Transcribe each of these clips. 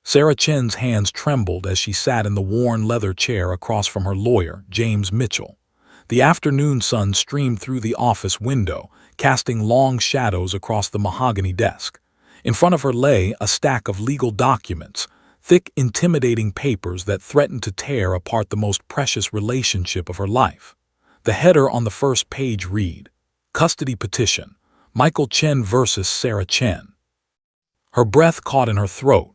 Sarah Chen's hands trembled as she sat in the worn leather chair across from her lawyer, James Mitchell. The afternoon sun streamed through the office window, casting long shadows across the mahogany desk. In front of her lay a stack of legal documents, thick, intimidating papers that threatened to tear apart the most precious relationship of her life. The header on the first page read, "Custody Petition, Michael Chen versus Sarah Chen." Her breath caught in her throat.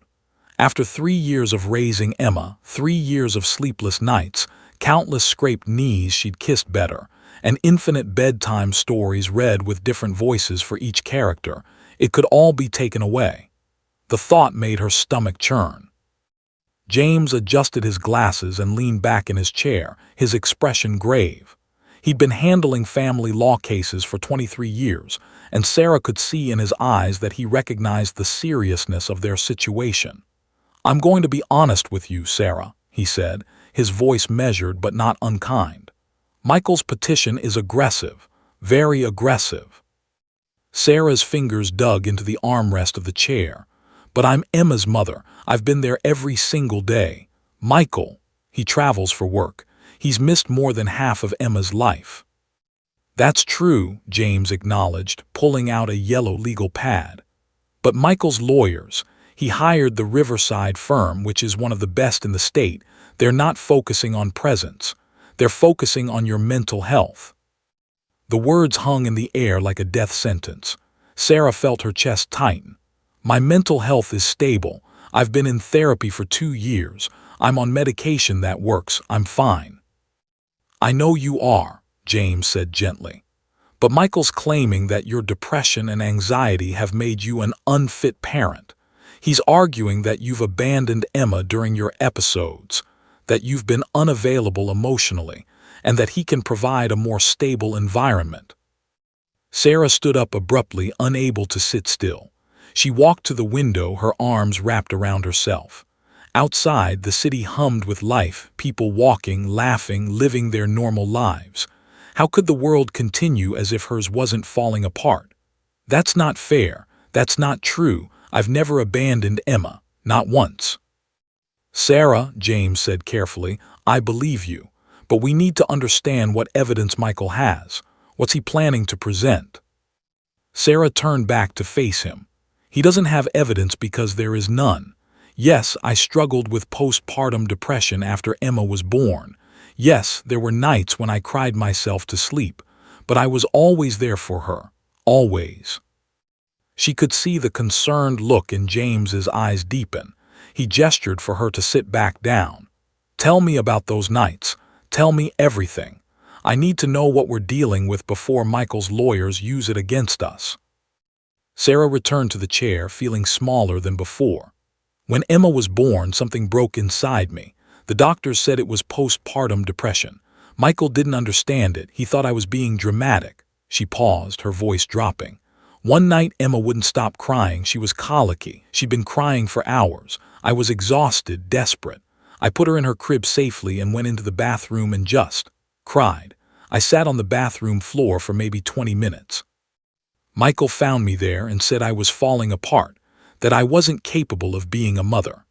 After 3 years of raising Emma, 3 years of sleepless nights, countless scraped knees she'd kissed better, and infinite bedtime stories read with different voices for each character, it could all be taken away. The thought made her stomach churn. James adjusted his glasses and leaned back in his chair, his expression grave. He'd been handling family law cases for 23 years, and Sarah could see in his eyes that he recognized the seriousness of their situation. "I'm going to be honest with you, Sarah," he said, his voice measured but not unkind. "Michael's petition is aggressive, very aggressive." Sarah's fingers dug into the armrest of the chair. "But I'm Emma's mother. I've been there every single day. Michael, he travels for work. He's missed more than half of Emma's life." "That's true," James acknowledged, pulling out a yellow legal pad. "But Michael's lawyers, he hired the Riverside firm, which is one of the best in the state. They're not focusing on presence. They're focusing on your mental health." The words hung in the air like a death sentence. Sarah felt her chest tighten. "My mental health is stable. I've been in therapy for 2 years. I'm on medication that works. I'm fine." "I know you are," James said gently. "But Michael's claiming that your depression and anxiety have made you an unfit parent. He's arguing that you've abandoned Emma during your episodes, that you've been unavailable emotionally, and that he can provide a more stable environment." Sarah stood up abruptly, unable to sit still. She walked to the window, her arms wrapped around herself. Outside, the city hummed with life, people walking, laughing, living their normal lives. How could the world continue as if hers wasn't falling apart? "That's not fair. That's not true. I've never abandoned Emma, not once." "Sarah," James said carefully, "I believe you. But we need to understand what evidence Michael has. What's he planning to present?" Sarah turned back to face him. "He doesn't have evidence because there is none. Yes, I struggled with postpartum depression after Emma was born. Yes, there were nights when I cried myself to sleep, but I was always there for her. Always." She could see the concerned look in James's eyes deepen. He gestured for her to sit back down. "Tell me about those nights. Tell me everything. I need to know what we're dealing with before Michael's lawyers use it against us." Sarah returned to the chair, feeling smaller than before. "When Emma was born, something broke inside me. The doctors said it was postpartum depression. Michael didn't understand it. He thought I was being dramatic." She paused, her voice dropping. "One night Emma wouldn't stop crying. She was colicky. She'd been crying for hours. I was exhausted, desperate. I put her in her crib safely and went into the bathroom and just cried. I sat on the bathroom floor for maybe 20 minutes. Michael found me there and said I was falling apart, that I wasn't capable of being a mother."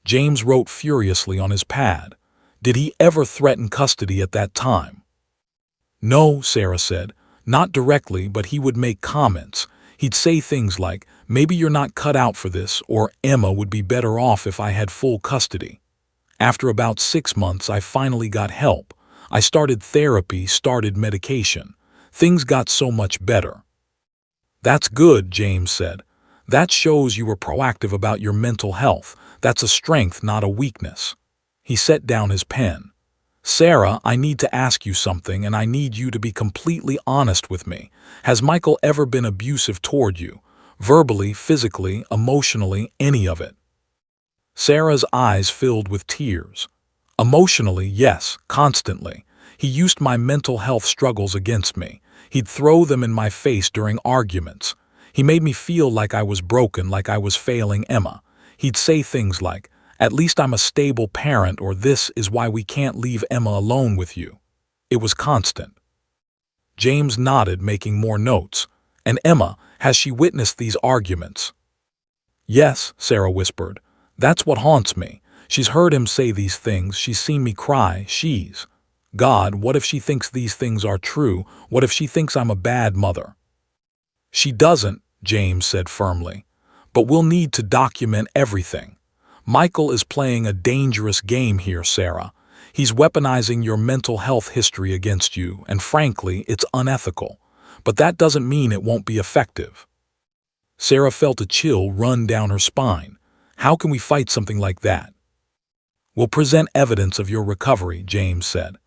James wrote furiously on his pad. "Did he ever threaten custody at that time?" "No," Sarah said. "Not directly, but he would make comments. He'd say things like, 'Maybe you're not cut out for this,' or 'Emma would be better off if I had full custody.' After about 6 months, I finally got help. I started therapy, started medication. Things got so much better." "That's good," James said. "That shows you were proactive about your mental health. That's a strength, not a weakness." He set down his pen. "Sarah, I need to ask you something, and I need you to be completely honest with me. Has Michael ever been abusive toward you? Verbally, physically, emotionally, any of it?" Sarah's eyes filled with tears. "Emotionally, yes, constantly. He used my mental health struggles against me. He'd throw them in my face during arguments. He made me feel like I was broken, like I was failing Emma. He'd say things like, 'At least I'm a stable parent,' or 'This is why we can't leave Emma alone with you.' It was constant." James nodded, making more notes. "And Emma, has she witnessed these arguments?" "Yes," Sarah whispered. That's what haunts me. She's heard him say these things, she's seen me cry, God, what if she thinks these things are true? What if she thinks I'm a bad mother? She doesn't, James said firmly. But we'll need to document everything. Michael is playing a dangerous game here, Sarah. He's weaponizing your mental health history against you, and frankly, it's unethical. But that doesn't mean it won't be effective. Sarah felt a chill run down her spine. How can we fight something like that? We'll present evidence of your recovery, James said.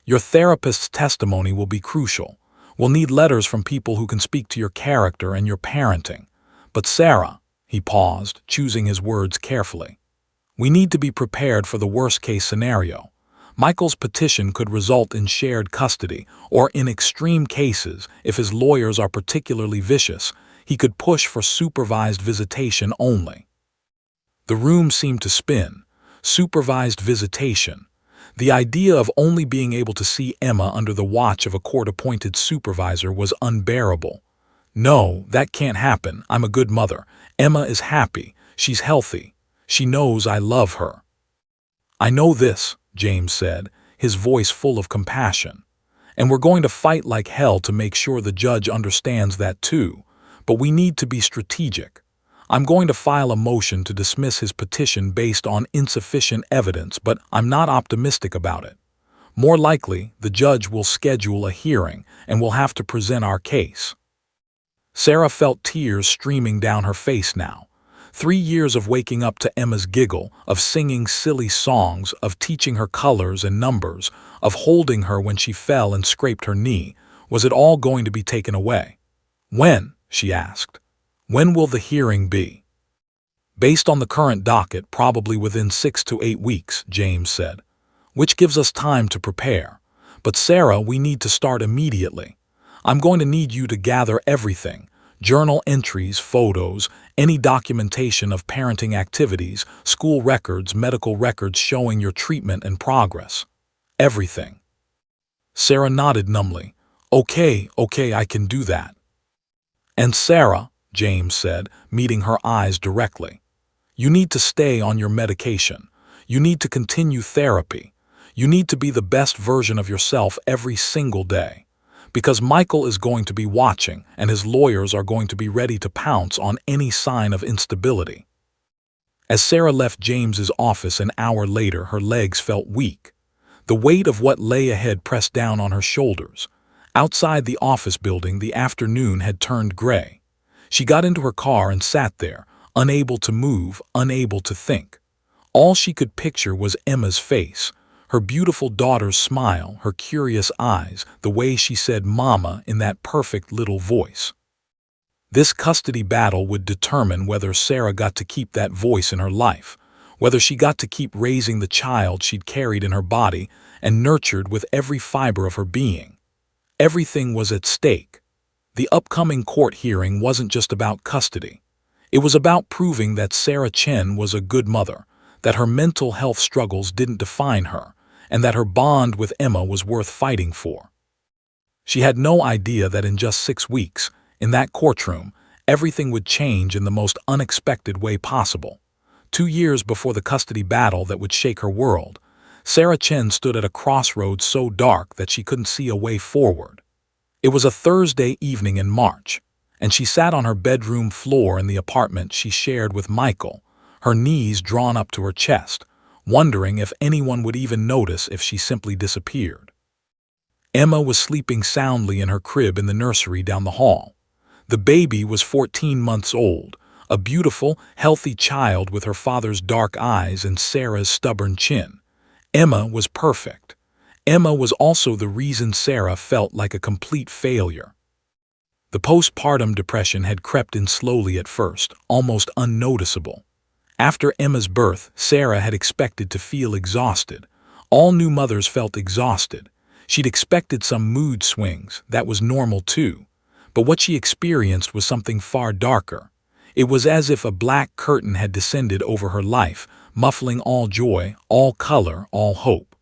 Your therapist's testimony will be crucial. We'll need letters from people who can speak to your character and your parenting. But Sarah, he paused, choosing his words carefully. We need to be prepared for the worst-case scenario. Michael's petition could result in shared custody, or in extreme cases, if his lawyers are particularly vicious, he could push for supervised visitation only. The room seemed to spin. Supervised visitation. The idea of only being able to see Emma under the watch of a court-appointed supervisor was unbearable. No, that can't happen. I'm a good mother. Emma is happy. She's healthy. She knows I love her. I know this, James said, his voice full of compassion. And we're going to fight like hell to make sure the judge understands that too. But we need to be strategic. I'm going to file a motion to dismiss his petition based on insufficient evidence, but I'm not optimistic about it. More likely, the judge will schedule a hearing, and we'll have to present our case. Sarah felt tears streaming down her face now. 3 years of waking up to Emma's giggle, of singing silly songs, of teaching her colors and numbers, of holding her when she fell and scraped her knee. Was it all going to be taken away? When? She asked. When will the hearing be? Based on the current docket, probably within 6 to 8 weeks, James said, which gives us time to prepare. But Sarah, we need to start immediately. I'm going to need you to gather everything, journal entries, photos, any documentation of parenting activities, school records, medical records showing your treatment and progress. Everything. Sarah nodded numbly. Okay, I can do that. And Sarah, James said, meeting her eyes directly, you need to stay on your medication. You need to continue therapy. You need to be the best version of yourself every single day. Because Michael is going to be watching, and his lawyers are going to be ready to pounce on any sign of instability. As Sarah left James's office an hour later, her legs felt weak. The weight of what lay ahead pressed down on her shoulders. Outside the office building, the afternoon had turned gray. She got into her car and sat there, unable to move, unable to think. All she could picture was Emma's face, her beautiful daughter's smile, her curious eyes, the way she said "Mama" in that perfect little voice. This custody battle would determine whether Sarah got to keep that voice in her life, whether she got to keep raising the child she'd carried in her body and nurtured with every fiber of her being. Everything was at stake. The upcoming court hearing wasn't just about custody. It was about proving that Sarah Chen was a good mother, that her mental health struggles didn't define her, and that her bond with Emma was worth fighting for. She had no idea that in just 6 weeks, in that courtroom, everything would change in the most unexpected way possible. 2 years before the custody battle that would shake her world, Sarah Chen stood at a crossroads so dark that she couldn't see a way forward. It was a Thursday evening in March, and she sat on her bedroom floor in the apartment she shared with Michael, her knees drawn up to her chest, wondering if anyone would even notice if she simply disappeared. Emma was sleeping soundly in her crib in the nursery down the hall. The baby was 14 months old, a beautiful, healthy child with her father's dark eyes and Sarah's stubborn chin. Emma was perfect. Emma was also the reason Sarah felt like a complete failure. The postpartum depression had crept in slowly at first, almost unnoticeable. After Emma's birth, Sarah had expected to feel exhausted. All new mothers felt exhausted. She'd expected some mood swings, that was normal too. But what she experienced was something far darker. It was as if a black curtain had descended over her life, muffling all joy, all color, all hope.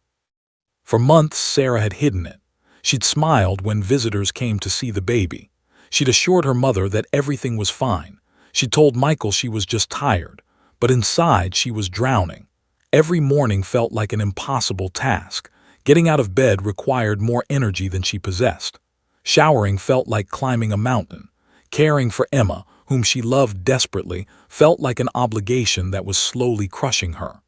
For months, Sarah had hidden it. She'd smiled when visitors came to see the baby. She'd assured her mother that everything was fine. She'd told Michael she was just tired. but inside she was drowning. Every morning felt like an impossible task. Getting out of bed required more energy than she possessed. Showering felt like climbing a mountain. Caring for Emma, whom she loved desperately, felt like an obligation that was slowly crushing her.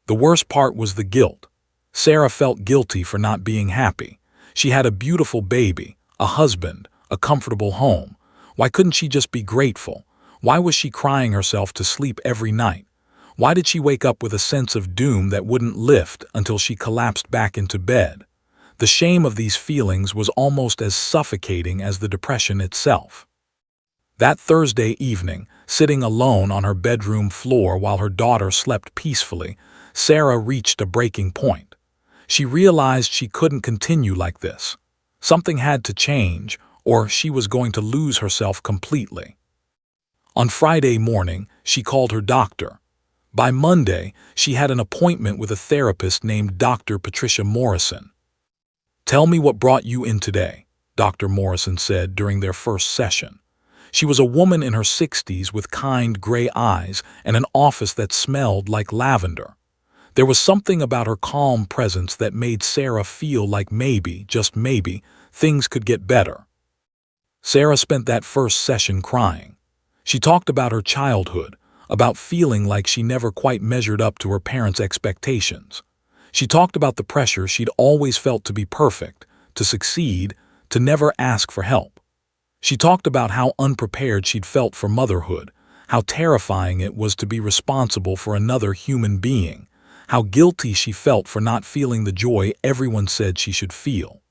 The worst part was the guilt. Sarah felt guilty for not being happy. She had a beautiful baby, a husband, a comfortable home. Why couldn't she just be grateful? Why was she crying herself to sleep every night? Why did she wake up with a sense of doom that wouldn't lift until she collapsed back into bed? The shame of these feelings was almost as suffocating as the depression itself. That Thursday evening, sitting alone on her bedroom floor while her daughter slept peacefully, Sarah reached a breaking point. She realized she couldn't continue like this. Something had to change, or she was going to lose herself completely. On Friday morning, she called her doctor. By Monday, she had an appointment with a therapist named Dr. Patricia Morrison. "Tell me what brought you in today," Dr. Morrison said during their first session. She was a woman in her 60s with kind gray eyes and an office that smelled like lavender. There was something about her calm presence that made Sarah feel like maybe, just maybe, things could get better. Sarah spent that first session crying. She talked about her childhood, about feeling like she never quite measured up to her parents' expectations. She talked about the pressure she'd always felt to be perfect, to succeed, to never ask for help. She talked about how unprepared she'd felt for motherhood, how terrifying it was to be responsible for another human being, how guilty she felt for not feeling the joy everyone said she should feel.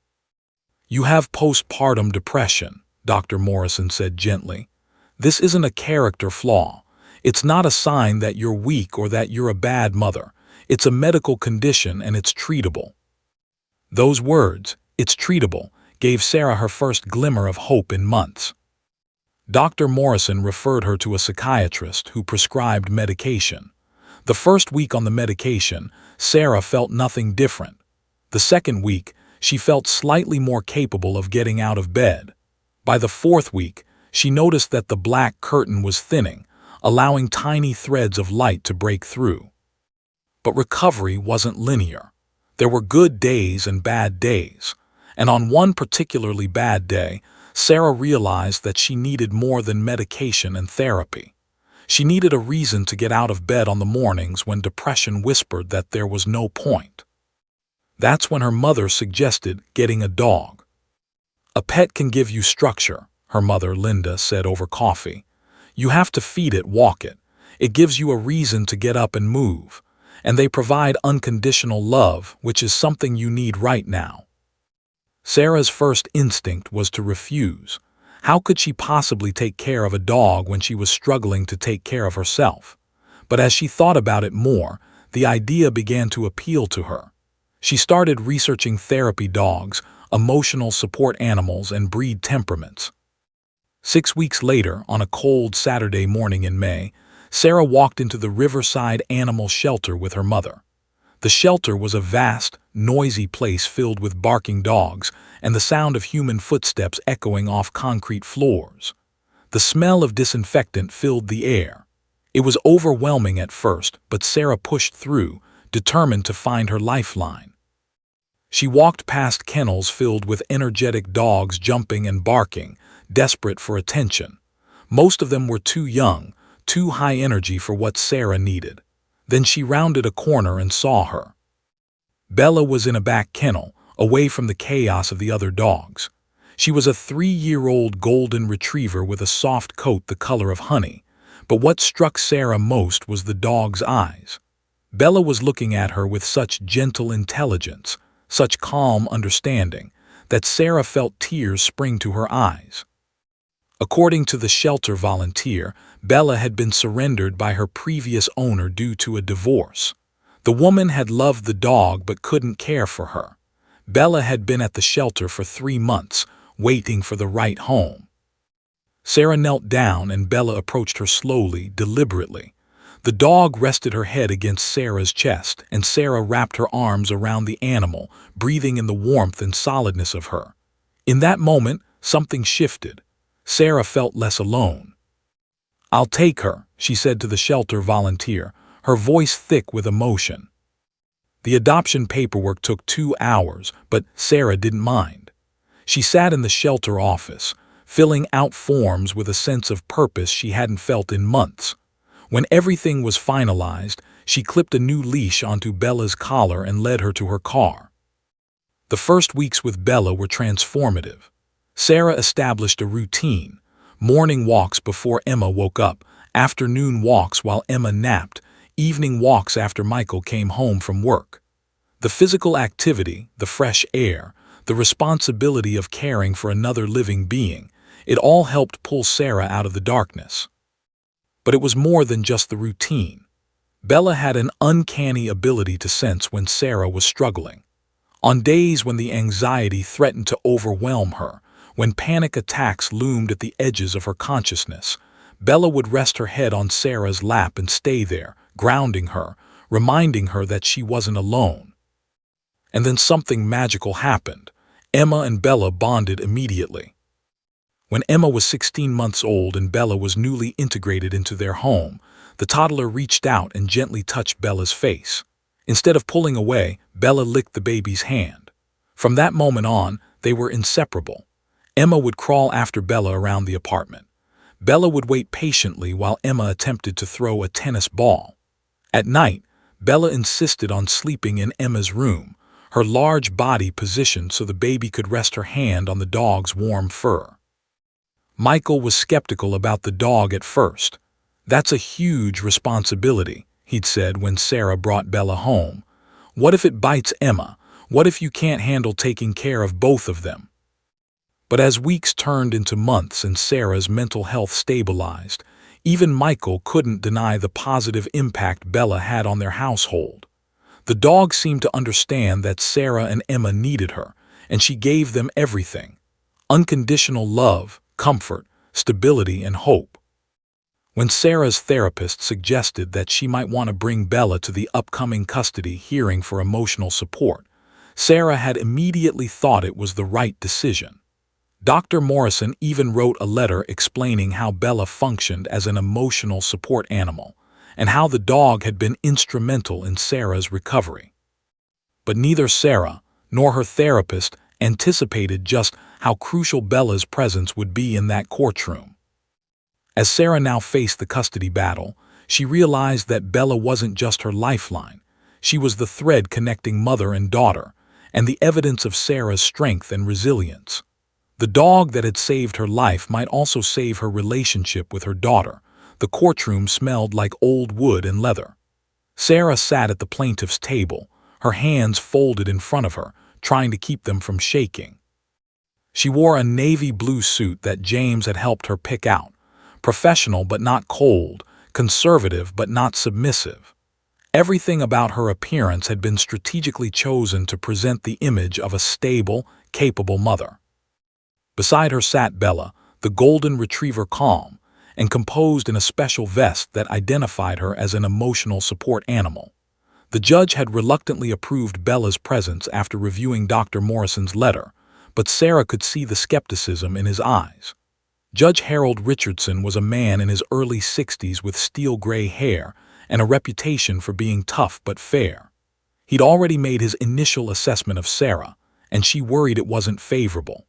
"You have postpartum depression," Dr. Morrison said gently. "This isn't a character flaw. It's not a sign that you're weak or that you're a bad mother. It's a medical condition and it's treatable." Those words, "it's treatable," gave Sarah her first glimmer of hope in months. Dr. Morrison referred her to a psychiatrist who prescribed medication. The first week on the medication, Sarah felt nothing different. The second week, she felt slightly more capable of getting out of bed. By the fourth week, she noticed that the black curtain was thinning, allowing tiny threads of light to break through. But recovery wasn't linear. There were good days and bad days. And on one particularly bad day, Sarah realized that she needed more than medication and therapy. She needed a reason to get out of bed on the mornings when depression whispered that there was no point. That's when her mother suggested getting a dog. "A pet can give you structure," her mother, Linda, said over coffee. "You have to feed it, walk it. It gives you a reason to get up and move. And they provide unconditional love, which is something you need right now." Sarah's first instinct was to refuse. How could she possibly take care of a dog when she was struggling to take care of herself? But as she thought about it more, the idea began to appeal to her. She started researching therapy dogs, emotional support animals, and breed temperaments. 6 weeks later, on a cold Saturday morning in May, Sarah walked into the Riverside Animal Shelter with her mother. The shelter was a vast, noisy place filled with barking dogs and the sound of human footsteps echoing off concrete floors. The smell of disinfectant filled the air. It was overwhelming at first, but Sarah pushed through, determined to find her lifeline. She walked past kennels filled with energetic dogs jumping and barking, desperate for attention. Most of them were too young, too high energy for what Sarah needed. Then she rounded a corner and saw her. Bella was in a back kennel, away from the chaos of the other dogs. She was a 3-year-old golden retriever with a soft coat the color of honey, but what struck Sarah most was the dog's eyes. Bella was looking at her with such gentle intelligence, such calm understanding, that Sarah felt tears spring to her eyes. According to the shelter volunteer, Bella had been surrendered by her previous owner due to a divorce. The woman had loved the dog but couldn't care for her. Bella had been at the shelter for 3 months, waiting for the right home. Sarah knelt down and Bella approached her slowly, deliberately. The dog rested her head against Sarah's chest, and Sarah wrapped her arms around the animal, breathing in the warmth and solidness of her. In that moment, something shifted. Sarah felt less alone. "I'll take her," she said to the shelter volunteer, her voice thick with emotion. The adoption paperwork took 2 hours, but Sarah didn't mind. She sat in the shelter office, filling out forms with a sense of purpose she hadn't felt in months. When everything was finalized, she clipped a new leash onto Bella's collar and led her to her car. The first weeks with Bella were transformative. Sarah established a routine: morning walks before Emma woke up, afternoon walks while Emma napped, evening walks after Michael came home from work. The physical activity, the fresh air, the responsibility of caring for another living being, it all helped pull Sarah out of the darkness. But it was more than just the routine. Bella had an uncanny ability to sense when Sarah was struggling. On days when the anxiety threatened to overwhelm her, when panic attacks loomed at the edges of her consciousness, Bella would rest her head on Sarah's lap and stay there, grounding her, reminding her that she wasn't alone. And then something magical happened. Emma and Bella bonded immediately. When Emma was 16 months old and Bella was newly integrated into their home, the toddler reached out and gently touched Bella's face. Instead of pulling away, Bella licked the baby's hand. From that moment on, they were inseparable. Emma would crawl after Bella around the apartment. Bella would wait patiently while Emma attempted to throw a tennis ball. At night, Bella insisted on sleeping in Emma's room, her large body positioned so the baby could rest her hand on the dog's warm fur. Michael was skeptical about the dog at first. "That's a huge responsibility," he'd said when Sarah brought Bella home. "What if it bites Emma? What if you can't handle taking care of both of them?" But as weeks turned into months and Sarah's mental health stabilized, even Michael couldn't deny the positive impact Bella had on their household. The dog seemed to understand that Sarah and Emma needed her, and she gave them everything: unconditional love, comfort, stability, and hope. When Sarah's therapist suggested that she might want to bring Bella to the upcoming custody hearing for emotional support, Sarah had immediately thought it was the right decision. Dr. Morrison even wrote a letter explaining how Bella functioned as an emotional support animal, and how the dog had been instrumental in Sarah's recovery. But neither Sarah nor her therapist anticipated just how crucial Bella's presence would be in that courtroom. As Sarah now faced the custody battle, she realized that Bella wasn't just her lifeline. She was the thread connecting mother and daughter, and the evidence of Sarah's strength and resilience. The dog that had saved her life might also save her relationship with her daughter. The courtroom smelled like old wood and leather. Sarah sat at the plaintiff's table, her hands folded in front of her, trying to keep them from shaking. She wore a navy blue suit that James had helped her pick out, professional but not cold, conservative but not submissive. Everything about her appearance had been strategically chosen to present the image of a stable, capable mother. Beside her sat Bella, the golden retriever, calm and composed in a special vest that identified her as an emotional support animal. The judge had reluctantly approved Bella's presence after reviewing Dr. Morrison's letter, but Sarah could see the skepticism in his eyes. Judge Harold Richardson was a man in his early 60s with steel-gray hair and a reputation for being tough but fair. He'd already made his initial assessment of Sarah, and she worried it wasn't favorable.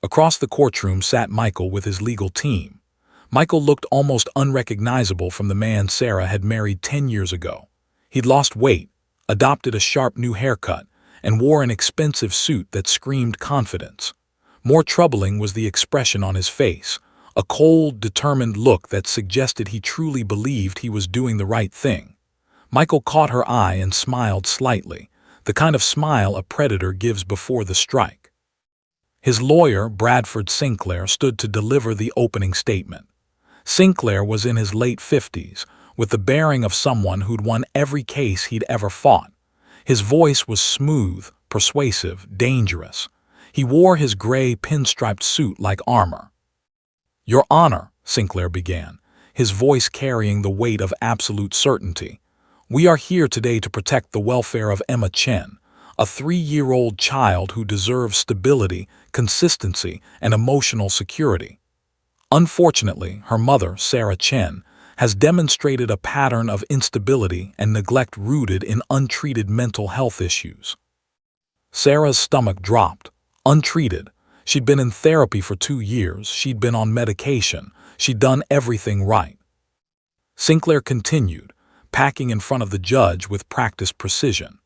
Across the courtroom sat Michael with his legal team. Michael looked almost unrecognizable from the man Sarah had married 10 years ago. He'd lost weight, adopted a sharp new haircut, and wore an expensive suit that screamed confidence. More troubling was the expression on his face, a cold, determined look that suggested he truly believed he was doing the right thing. Michael caught her eye and smiled slightly, the kind of smile a predator gives before the strike. His lawyer, Bradford Sinclair, stood to deliver the opening statement. Sinclair was in his late 50s, with the bearing of someone who'd won every case he'd ever fought. His voice was smooth, persuasive, dangerous. He wore his gray pinstriped suit like armor. "Your Honor," Sinclair began, his voice carrying the weight of absolute certainty, "we are here today to protect the welfare of Emma Chen, a 3-year-old child who deserves stability, consistency, and emotional security." Unfortunately, her mother, Sarah Chen, has demonstrated a pattern of instability and neglect rooted in untreated mental health issues. Sarah's stomach dropped, untreated. She'd been in therapy for 2 years, she'd been on medication, she'd done everything right. Sinclair continued, packing in front of the judge with practiced precision.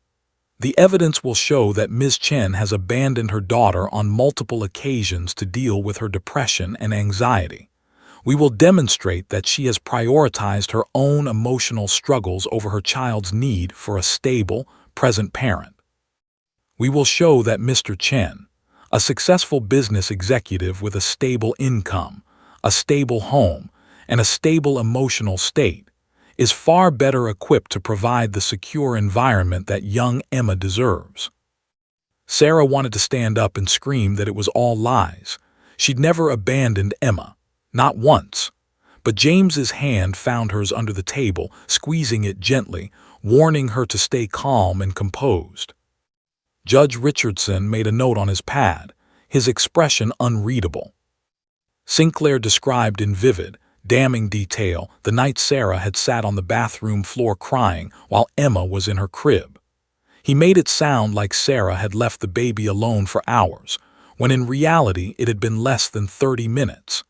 The evidence will show that Ms. Chen has abandoned her daughter on multiple occasions to deal with her depression and anxiety. We will demonstrate that she has prioritized her own emotional struggles over her child's need for a stable, present parent. We will show that Mr. Chen, a successful business executive with a stable income, a stable home, and a stable emotional state, is far better equipped to provide the secure environment that young Emma deserves. Sarah wanted to stand up and scream that it was all lies. She'd never abandoned Emma, not once. But James's hand found hers under the table, squeezing it gently, warning her to stay calm and composed. Judge Richardson made a note on his pad, his expression unreadable. Sinclair described in vivid, damning detail the night Sarah had sat on the bathroom floor crying while Emma was in her crib. He made it sound like Sarah had left the baby alone for hours, when in reality it had been less than 30 minutes.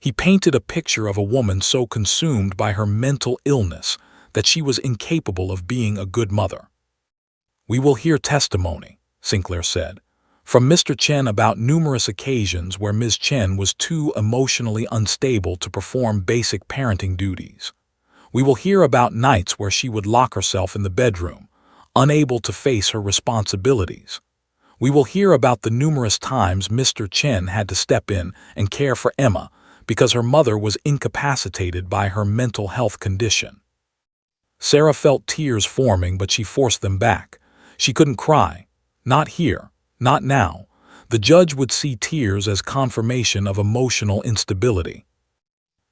He painted a picture of a woman so consumed by her mental illness that she was incapable of being a good mother. "We will hear testimony," Sinclair said, "from Mr. Chen about numerous occasions where Ms. Chen was too emotionally unstable to perform basic parenting duties. We will hear about nights where she would lock herself in the bedroom, unable to face her responsibilities. We will hear about the numerous times Mr. Chen had to step in and care for Emma because her mother was incapacitated by her mental health condition." Sarah felt tears forming, but she forced them back. She couldn't cry. Not here. Not now. The judge would see tears as confirmation of emotional instability.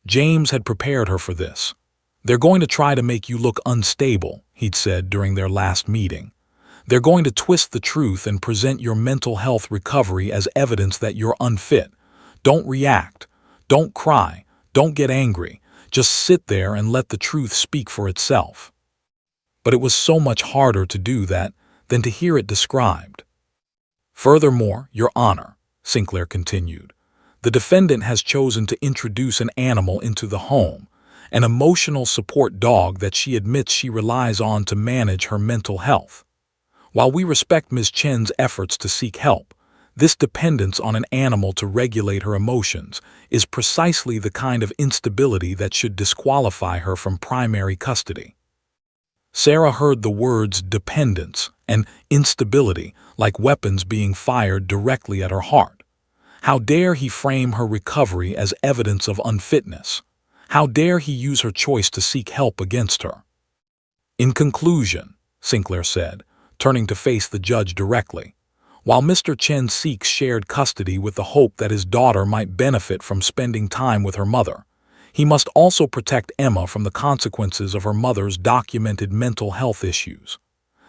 James had prepared her for this. "They're going to try to make you look unstable," he'd said during their last meeting. "They're going to twist the truth and present your mental health recovery as evidence that you're unfit. Don't react. Don't cry. Don't get angry. Just sit there and let the truth speak for itself." But it was so much harder to do that than to hear it described. "Furthermore, Your Honor," Sinclair continued, "the defendant has chosen to introduce an animal into the home, an emotional support dog that she admits she relies on to manage her mental health. While we respect Ms. Chen's efforts to seek help, this dependence on an animal to regulate her emotions is precisely the kind of instability that should disqualify her from primary custody." Sarah heard the words dependence and instability like weapons being fired directly at her heart. How dare he frame her recovery as evidence of unfitness? How dare he use her choice to seek help against her? "In conclusion," Sinclair said, turning to face the judge directly, "while Mr. Chen seeks shared custody with the hope that his daughter might benefit from spending time with her mother, he must also protect Emma from the consequences of her mother's documented mental health issues.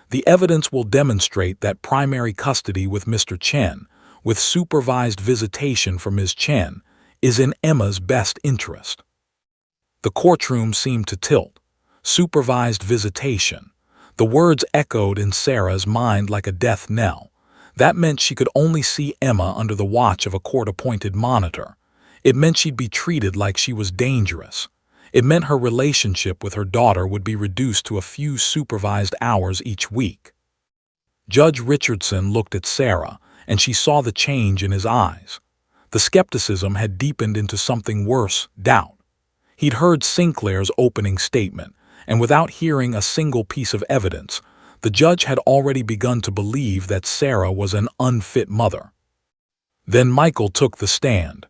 The evidence will demonstrate that primary custody with Mr. Chen, with supervised visitation for Ms. Chen, is in Emma's best interest." The courtroom seemed to tilt. Supervised visitation. The words echoed in Sarah's mind like a death knell. That meant she could only see Emma under the watch of a court-appointed monitor. It meant she'd be treated like she was dangerous. It meant her relationship with her daughter would be reduced to a few supervised hours each week. Judge Richardson looked at Sarah, and she saw the change in his eyes. The skepticism had deepened into something worse, doubt. He'd heard Sinclair's opening statement, and without hearing a single piece of evidence, the judge had already begun to believe that Sarah was an unfit mother. Then Michael took the stand.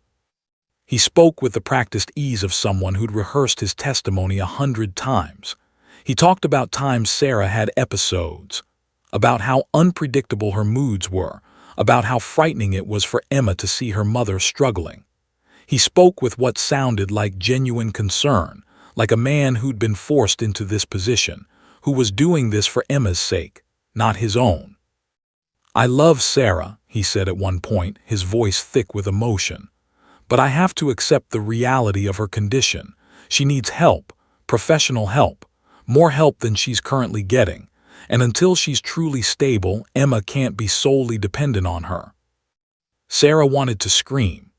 He spoke with the practiced ease of someone who'd rehearsed his testimony 100 times. He talked about times Sarah had episodes, about how unpredictable her moods were, about how frightening it was for Emma to see her mother struggling. He spoke with what sounded like genuine concern, like a man who'd been forced into this position, who was doing this for Emma's sake, not his own. "I love Sarah," he said at one point, his voice thick with emotion. But I have to accept the reality of her condition. She needs help, professional help, more help than she's currently getting. And until she's truly stable, Emma can't be solely dependent on her." Sarah wanted to scream.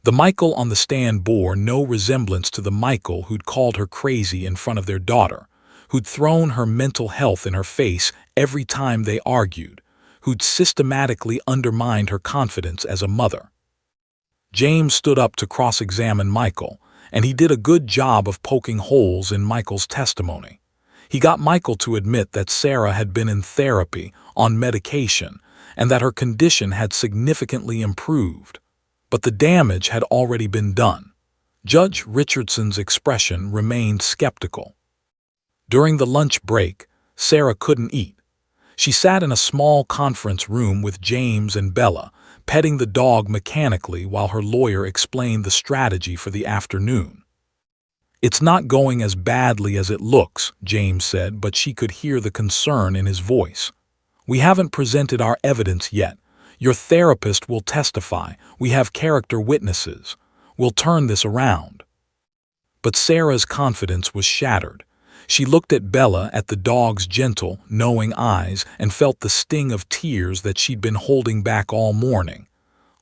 The Michael on the stand bore no resemblance to the Michael who'd called her crazy in front of their daughter, who'd thrown her mental health in her face every time they argued, who'd systematically undermined her confidence as a mother. James stood up to cross-examine Michael, and he did a good job of poking holes in Michael's testimony. He got Michael to admit that Sarah had been in therapy, on medication, and that her condition had significantly improved. But the damage had already been done. Judge Richardson's expression remained skeptical. During the lunch break, Sarah couldn't eat. She sat in a small conference room with James and Bella, petting the dog mechanically while her lawyer explained the strategy for the afternoon. "It's not going as badly as it looks," James said, but she could hear the concern in his voice. "We haven't presented our evidence yet. Your therapist will testify. We have character witnesses. We'll turn this around." But Sarah's confidence was shattered. She looked at Bella, at the dog's gentle, knowing eyes, and felt the sting of tears that she'd been holding back all morning.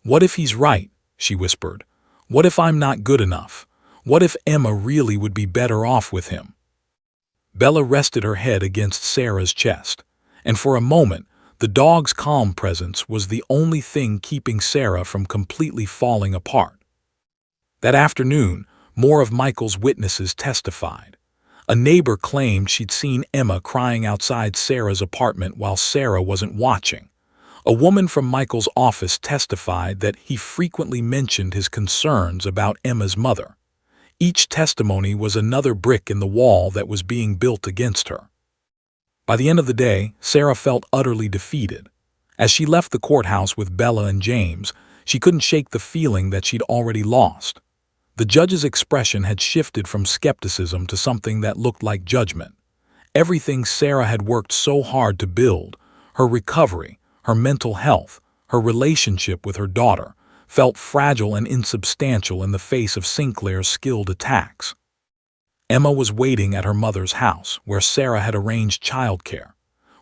"What if he's right?" she whispered. "What if I'm not good enough? What if Emma really would be better off with him?" Bella rested her head against Sarah's chest, and for a moment, the dog's calm presence was the only thing keeping Sarah from completely falling apart. That afternoon, more of Michael's witnesses testified. A neighbor claimed she'd seen Emma crying outside Sarah's apartment while Sarah wasn't watching. A woman from Michael's office testified that he frequently mentioned his concerns about Emma's mother. Each testimony was another brick in the wall that was being built against her. By the end of the day, Sarah felt utterly defeated. As she left the courthouse with Bella and James, she couldn't shake the feeling that she'd already lost. The judge's expression had shifted from skepticism to something that looked like judgment. Everything Sarah had worked so hard to build, her recovery, her mental health, her relationship with her daughter, felt fragile and insubstantial in the face of Sinclair's skilled attacks. Emma was waiting at her mother's house, where Sarah had arranged childcare.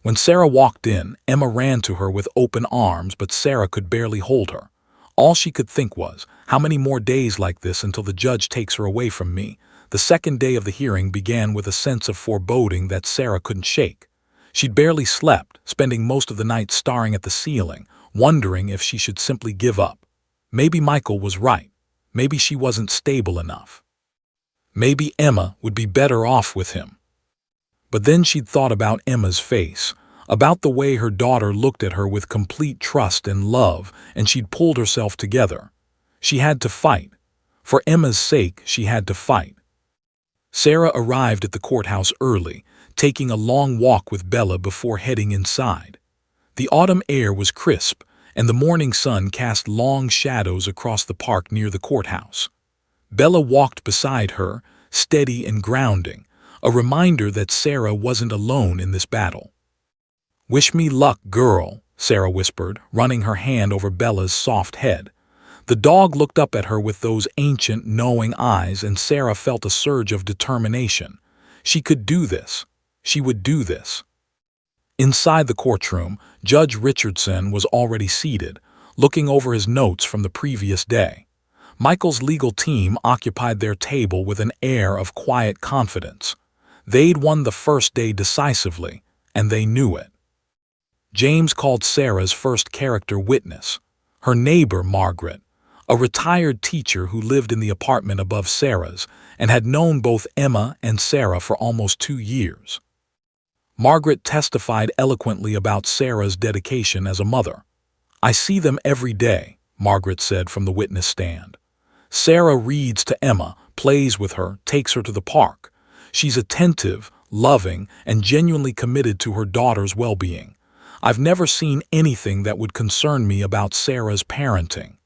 When Sarah walked in, Emma ran to her with open arms, but Sarah could barely hold her. All she could think was, "How many more days like this until the judge takes her away from me?" The second day of the hearing began with a sense of foreboding that Sarah couldn't shake. She'd barely slept, spending most of the night staring at the ceiling, wondering if she should simply give up. Maybe Michael was right. Maybe she wasn't stable enough. Maybe Emma would be better off with him. But then she'd thought about Emma's face, about the way her daughter looked at her with complete trust and love, and she'd pulled herself together. She had to fight. For Emma's sake, she had to fight. Sarah arrived at the courthouse early, taking a long walk with Bella before heading inside. The autumn air was crisp, and the morning sun cast long shadows across the park near the courthouse. Bella walked beside her, steady and grounding, a reminder that Sarah wasn't alone in this battle. "Wish me luck, girl," Sarah whispered, running her hand over Bella's soft head. The dog looked up at her with those ancient, knowing eyes, and Sarah felt a surge of determination. She could do this. She would do this. Inside the courtroom, Judge Richardson was already seated, looking over his notes from the previous day. Michael's legal team occupied their table with an air of quiet confidence. They'd won the first day decisively, and they knew it. James called Sarah's first character witness, her neighbor Margaret, a retired teacher who lived in the apartment above Sarah's and had known both Emma and Sarah for almost 2 years. Margaret testified eloquently about Sarah's dedication as a mother. "I see them every day," Margaret said from the witness stand. "Sarah reads to Emma, plays with her, takes her to the park. She's attentive, loving, and genuinely committed to her daughter's well-being. I've never seen anything that would concern me about Sarah's parenting."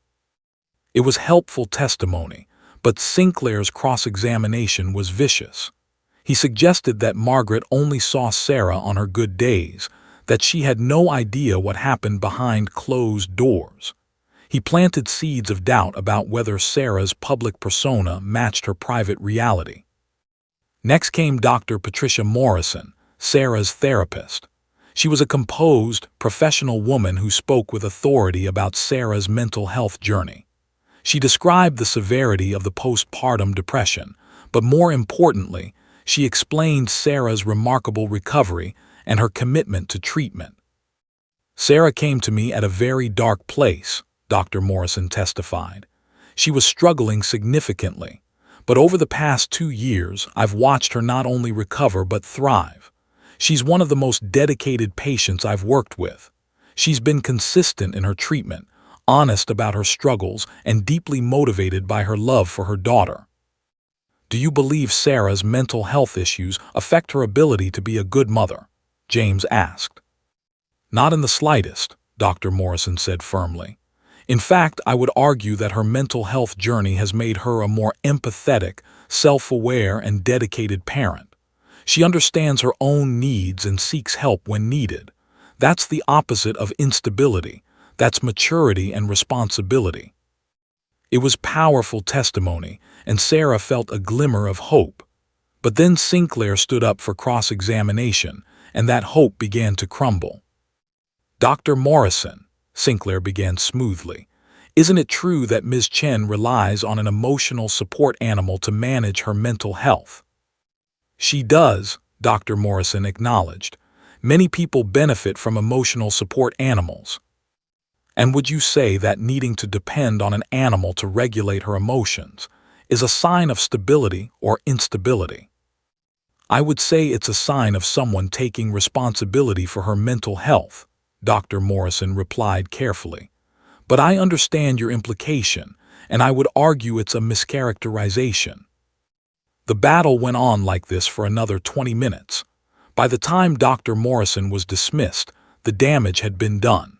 It was helpful testimony, but Sinclair's cross-examination was vicious. He suggested that Margaret only saw Sarah on her good days, that she had no idea what happened behind closed doors. He planted seeds of doubt about whether Sarah's public persona matched her private reality. Next came Dr. Patricia Morrison, Sarah's therapist. She was a composed, professional woman who spoke with authority about Sarah's mental health journey. She described the severity of the postpartum depression, but more importantly, she explained Sarah's remarkable recovery and her commitment to treatment. "Sarah came to me at a very dark place," Dr. Morrison testified. "She was struggling significantly, but over the past 2 years, I've watched her not only recover but thrive. She's one of the most dedicated patients I've worked with. She's been consistent in her treatment, honest about her struggles, and deeply motivated by her love for her daughter." "Do you believe Sarah's mental health issues affect her ability to be a good mother?" James asked. "Not in the slightest," Dr. Morrison said firmly. "In fact, I would argue that her mental health journey has made her a more empathetic, self-aware, and dedicated parent. She understands her own needs and seeks help when needed. That's the opposite of instability. That's maturity and responsibility." It was powerful testimony, and Sarah felt a glimmer of hope. But then Sinclair stood up for cross-examination, and that hope began to crumble. "Dr. Morrison," Sinclair began smoothly, "isn't it true that Ms. Chen relies on an emotional support animal to manage her mental health?" "She does," Dr. Morrison acknowledged. "Many people benefit from emotional support animals." "And would you say that needing to depend on an animal to regulate her emotions is a sign of stability or instability?" "I would say it's a sign of someone taking responsibility for her mental health," Dr. Morrison replied carefully. "But I understand your implication, and I would argue it's a mischaracterization." The battle went on like this for another 20 minutes. By the time Dr. Morrison was dismissed, the damage had been done.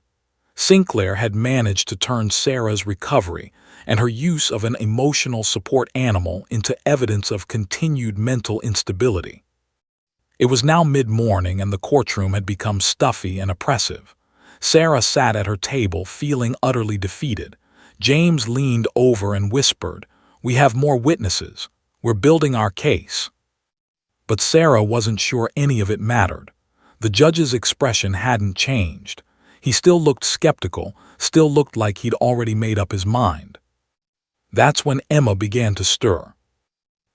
Sinclair had managed to turn Sarah's recovery and her use of an emotional support animal into evidence of continued mental instability. It was now mid-morning and the courtroom had become stuffy and oppressive. Sarah sat at her table feeling utterly defeated. James leaned over and whispered, "We have more witnesses. We're building our case." But Sarah wasn't sure any of it mattered. The judge's expression hadn't changed. He still looked skeptical, still looked like he'd already made up his mind. That's when Emma began to stir.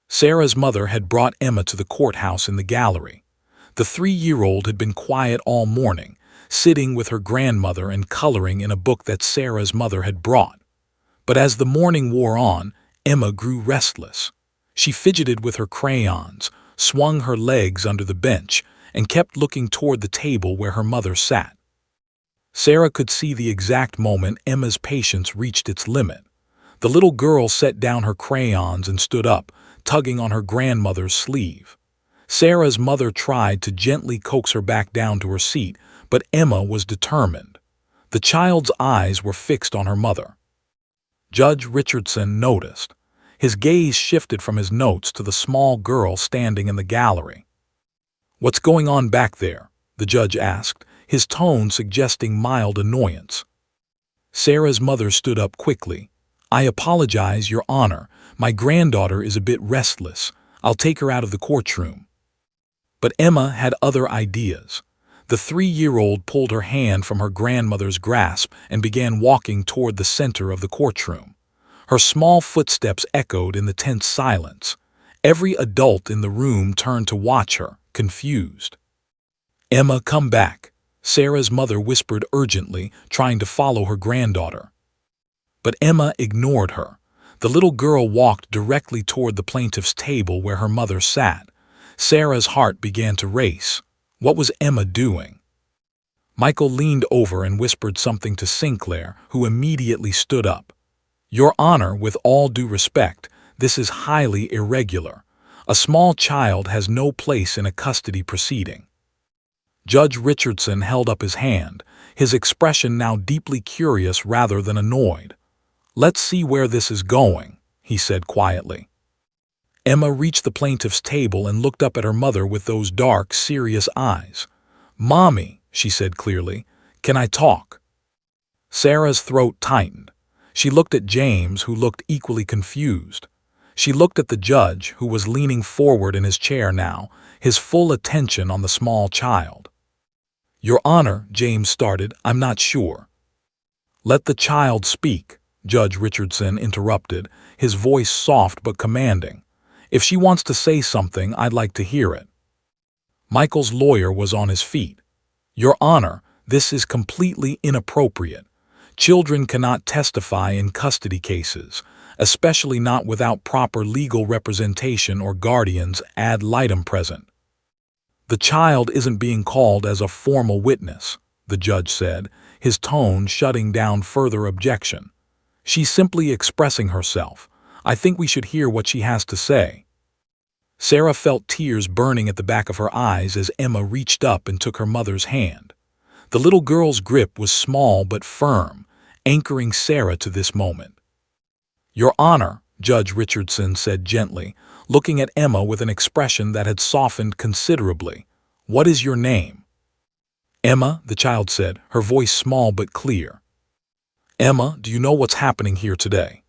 Sarah's mother had brought Emma to the courthouse in the gallery. The 3-year-old had been quiet all morning, sitting with her grandmother and coloring in a book that Sarah's mother had brought. But as the morning wore on, Emma grew restless. She fidgeted with her crayons, swung her legs under the bench, and kept looking toward the table where her mother sat. Sarah could see the exact moment Emma's patience reached its limit. The little girl set down her crayons and stood up, tugging on her grandmother's sleeve. Sarah's mother tried to gently coax her back down to her seat, but Emma was determined. The child's eyes were fixed on her mother. Judge Richardson noticed. His gaze shifted from his notes to the small girl standing in the gallery. "What's going on back there?" the judge asked, his tone suggesting mild annoyance. Sarah's mother stood up quickly. "I apologize, Your Honor. My granddaughter is a bit restless. I'll take her out of the courtroom." But Emma had other ideas. The 3-year-old pulled her hand from her grandmother's grasp and began walking toward the center of the courtroom. Her small footsteps echoed in the tense silence. Every adult in the room turned to watch her, confused. "Emma, come back," Sarah's mother whispered urgently, trying to follow her granddaughter. But Emma ignored her. The little girl walked directly toward the plaintiff's table where her mother sat. Sarah's heart began to race. What was Emma doing? Michael leaned over and whispered something to Sinclair, who immediately stood up. "Your Honor, with all due respect, this is highly irregular. A small child has no place in a custody proceeding." Judge Richardson held up his hand, his expression now deeply curious rather than annoyed. "Let's see where this is going," he said quietly. Emma reached the plaintiff's table and looked up at her mother with those dark, serious eyes. "Mommy," she said clearly, "can I talk?" Sarah's throat tightened. She looked at James, who looked equally confused. She looked at the judge, who was leaning forward in his chair now, his full attention on the small child. "Your Honor," James started, "I'm not sure." "Let the child speak," Judge Richardson interrupted, his voice soft but commanding. "If she wants to say something, I'd like to hear it." Michael's lawyer was on his feet. "Your Honor, this is completely inappropriate. Children cannot testify in custody cases, especially not without proper legal representation or guardians ad litem present." "The child isn't being called as a formal witness," the judge said, his tone shutting down further objection. "She's simply expressing herself. I think we should hear what she has to say." Sarah felt tears burning at the back of her eyes as Emma reached up and took her mother's hand. The little girl's grip was small but firm, anchoring Sarah to this moment. "Your Honor," Judge Richardson said gently, looking at Emma with an expression that had softened considerably, "what is your name?" "Emma," the child said, her voice small but clear. "Emma, do you know what's happening here today?"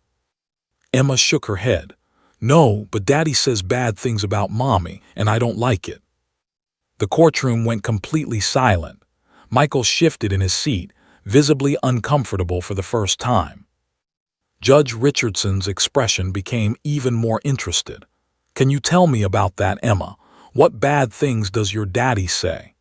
Emma shook her head. "No, but Daddy says bad things about Mommy, and I don't like it." The courtroom went completely silent. Michael shifted in his seat, visibly uncomfortable for the first time. Judge Richardson's expression became even more interested. "Can you tell me about that, Emma? What bad things does your daddy say?"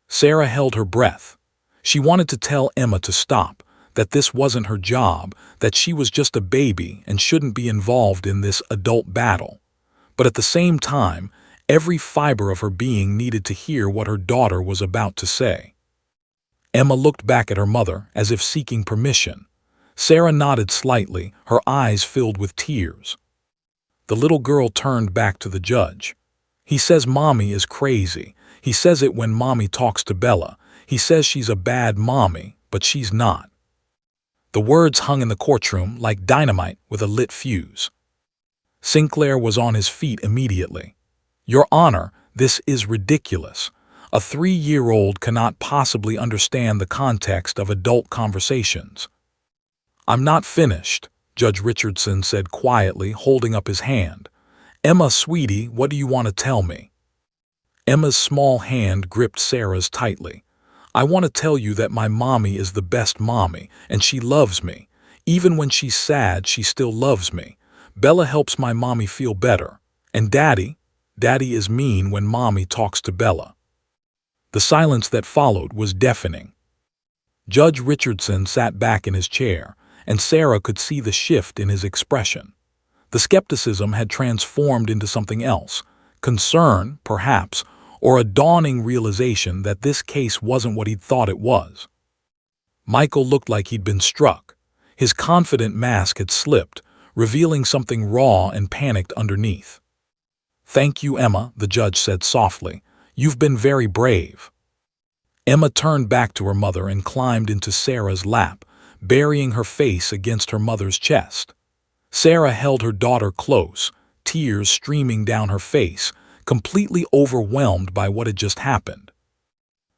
Sarah held her breath. She wanted to tell Emma to stop, that this wasn't her job, that she was just a baby and shouldn't be involved in this adult battle. But at the same time, every fiber of her being needed to hear what her daughter was about to say. Emma looked back at her mother as if seeking permission. Sarah nodded slightly, her eyes filled with tears. The little girl turned back to the judge. "He says Mommy is crazy. He says it when Mommy talks to Bella. He says she's a bad mommy, but she's not." The words hung in the courtroom like dynamite with a lit fuse. Sinclair was on his feet immediately. "Your Honor, this is ridiculous. A 3-year-old cannot possibly understand the context of adult conversations." "I'm not finished," Judge Richardson said quietly, holding up his hand. "Emma, sweetie, what do you want to tell me?" Emma's small hand gripped Sarah's tightly. "I want to tell you that my mommy is the best mommy, and she loves me. Even when she's sad, she still loves me. Bella helps my mommy feel better. And Daddy is mean when Mommy talks to Bella." The silence that followed was deafening. Judge Richardson sat back in his chair, and Sarah could see the shift in his expression. The skepticism had transformed into something else, concern, perhaps, or a dawning realization that this case wasn't what he'd thought it was. Michael looked like he'd been struck. His confident mask had slipped, revealing something raw and panicked underneath. "Thank you, Emma," the judge said softly. "You've been very brave." Emma turned back to her mother and climbed into Sarah's lap, burying her face against her mother's chest. Sarah held her daughter close, tears streaming down her face, completely overwhelmed by what had just happened.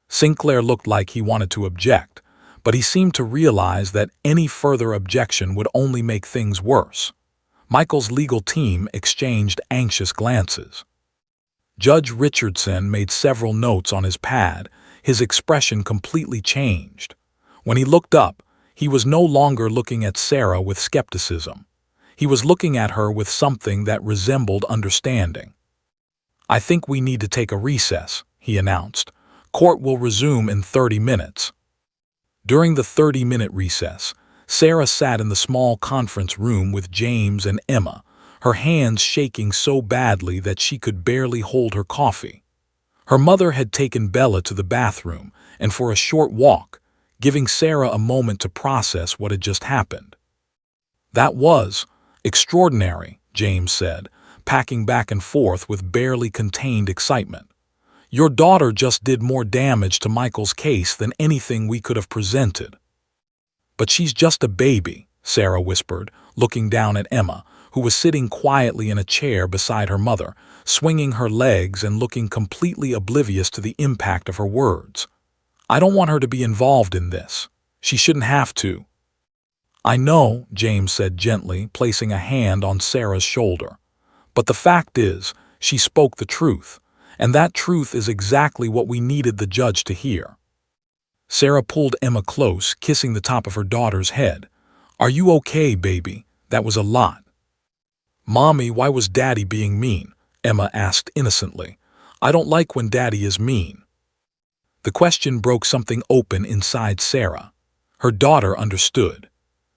Sinclair looked like he wanted to object, but he seemed to realize that any further objection would only make things worse. Michael's legal team exchanged anxious glances. Judge Richardson made several notes on his pad, his expression completely changed. When he looked up, he was no longer looking at Sarah with skepticism. He was looking at her with something that resembled understanding. "I think we need to take a recess," he announced. "Court will resume in 30 minutes. During the 30-minute recess, Sarah sat in the small conference room with James and Emma, her hands shaking so badly that she could barely hold her coffee. Her mother had taken Bella to the bathroom and for a short walk, giving Sarah a moment to process what had just happened. "That was extraordinary," James said, packing back and forth with barely contained excitement. "Your daughter just did more damage to Michael's case than anything we could have presented." "But she's just a baby," Sarah whispered, looking down at Emma, who was sitting quietly in a chair beside her mother, swinging her legs and looking completely oblivious to the impact of her words. "I don't want her to be involved in this. She shouldn't have to." I know, James said gently, placing a hand on Sarah's shoulder. But the fact is, she spoke the truth, and that truth is exactly what we needed the judge to hear. Sarah pulled Emma close, kissing the top of her daughter's head. Are you okay, baby? That was a lot. Mommy, why was Daddy being mean? Emma asked innocently. I don't like when Daddy is mean. The question broke something open inside Sarah. Her daughter understood.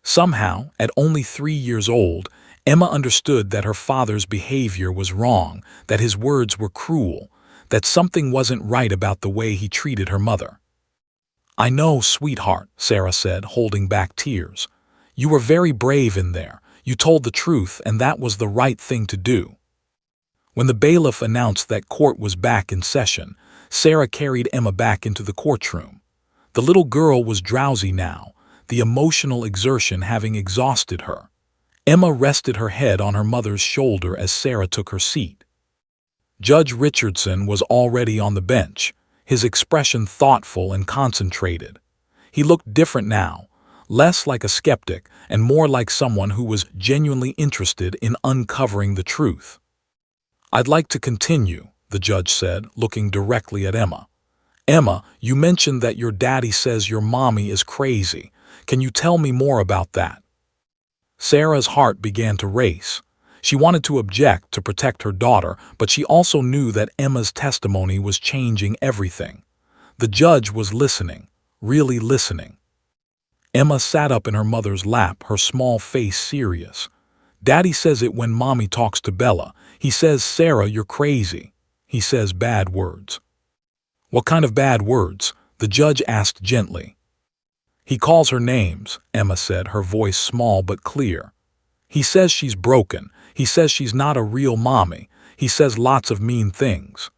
Somehow, at only 3 years old, Emma understood that her father's behavior was wrong, that his words were cruel, that something wasn't right about the way he treated her mother. I know, sweetheart, Sarah said, holding back tears. You were very brave in there. You told the truth, and that was the right thing to do. When the bailiff announced that court was back in session, Sarah carried Emma back into the courtroom. The little girl was drowsy now, the emotional exertion having exhausted her. Emma rested her head on her mother's shoulder as Sarah took her seat. Judge Richardson was already on the bench, his expression thoughtful and concentrated. He looked different now, less like a skeptic and more like someone who was genuinely interested in uncovering the truth. I'd like to continue, the judge said, looking directly at Emma. Emma, you mentioned that your daddy says your mommy is crazy. Can you tell me more about that? Sarah's heart began to race. She wanted to object to protect her daughter, but she also knew that Emma's testimony was changing everything. The judge was listening, really listening. Emma sat up in her mother's lap, her small face serious. Daddy says it when Mommy talks to Bella. He says, Sarah, you're crazy. He says bad words. What kind of bad words? The judge asked gently. He calls her names, Emma said, her voice small but clear. He says she's broken. He says she's not a real mommy. He says lots of mean things.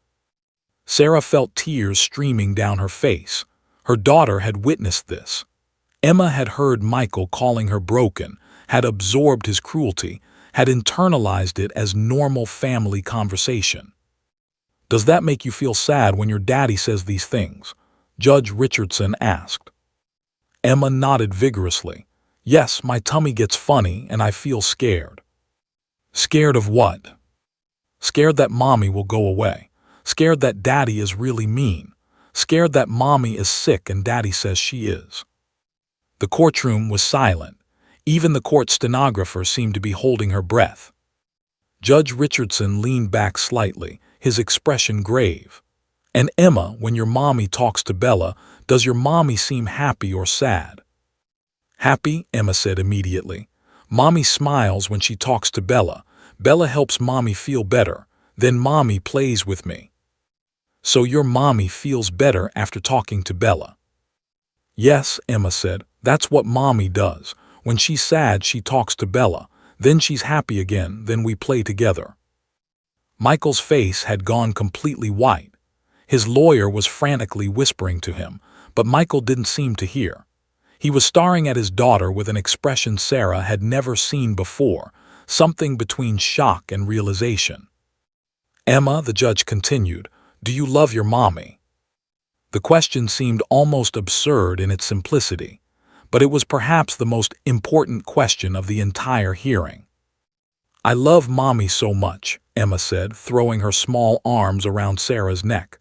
Sarah felt tears streaming down her face. Her daughter had witnessed this. Emma had heard Michael calling her broken, had absorbed his cruelty, had internalized it as normal family conversation. Does that make you feel sad when your daddy says these things? Judge Richardson asked. Emma nodded vigorously. Yes, my tummy gets funny and I feel scared. Scared of what? Scared that Mommy will go away. Scared that Daddy is really mean. Scared that Mommy is sick and Daddy says she is. The courtroom was silent. Even the court stenographer seemed to be holding her breath. Judge Richardson leaned back slightly, his expression grave. And Emma, when your mommy talks to Bella, does your mommy seem happy or sad? Happy, Emma said immediately. Mommy smiles when she talks to Bella. Bella helps Mommy feel better. Then Mommy plays with me. So your mommy feels better after talking to Bella? Yes, Emma said. That's what Mommy does. When she's sad, she talks to Bella. Then she's happy again, then we play together. Michael's face had gone completely white. His lawyer was frantically whispering to him, but Michael didn't seem to hear. He was staring at his daughter with an expression Sarah had never seen before, something between shock and realization. Emma, the judge continued, do you love your mommy? The question seemed almost absurd in its simplicity, but it was perhaps the most important question of the entire hearing. I love Mommy so much, Emma said, throwing her small arms around Sarah's neck.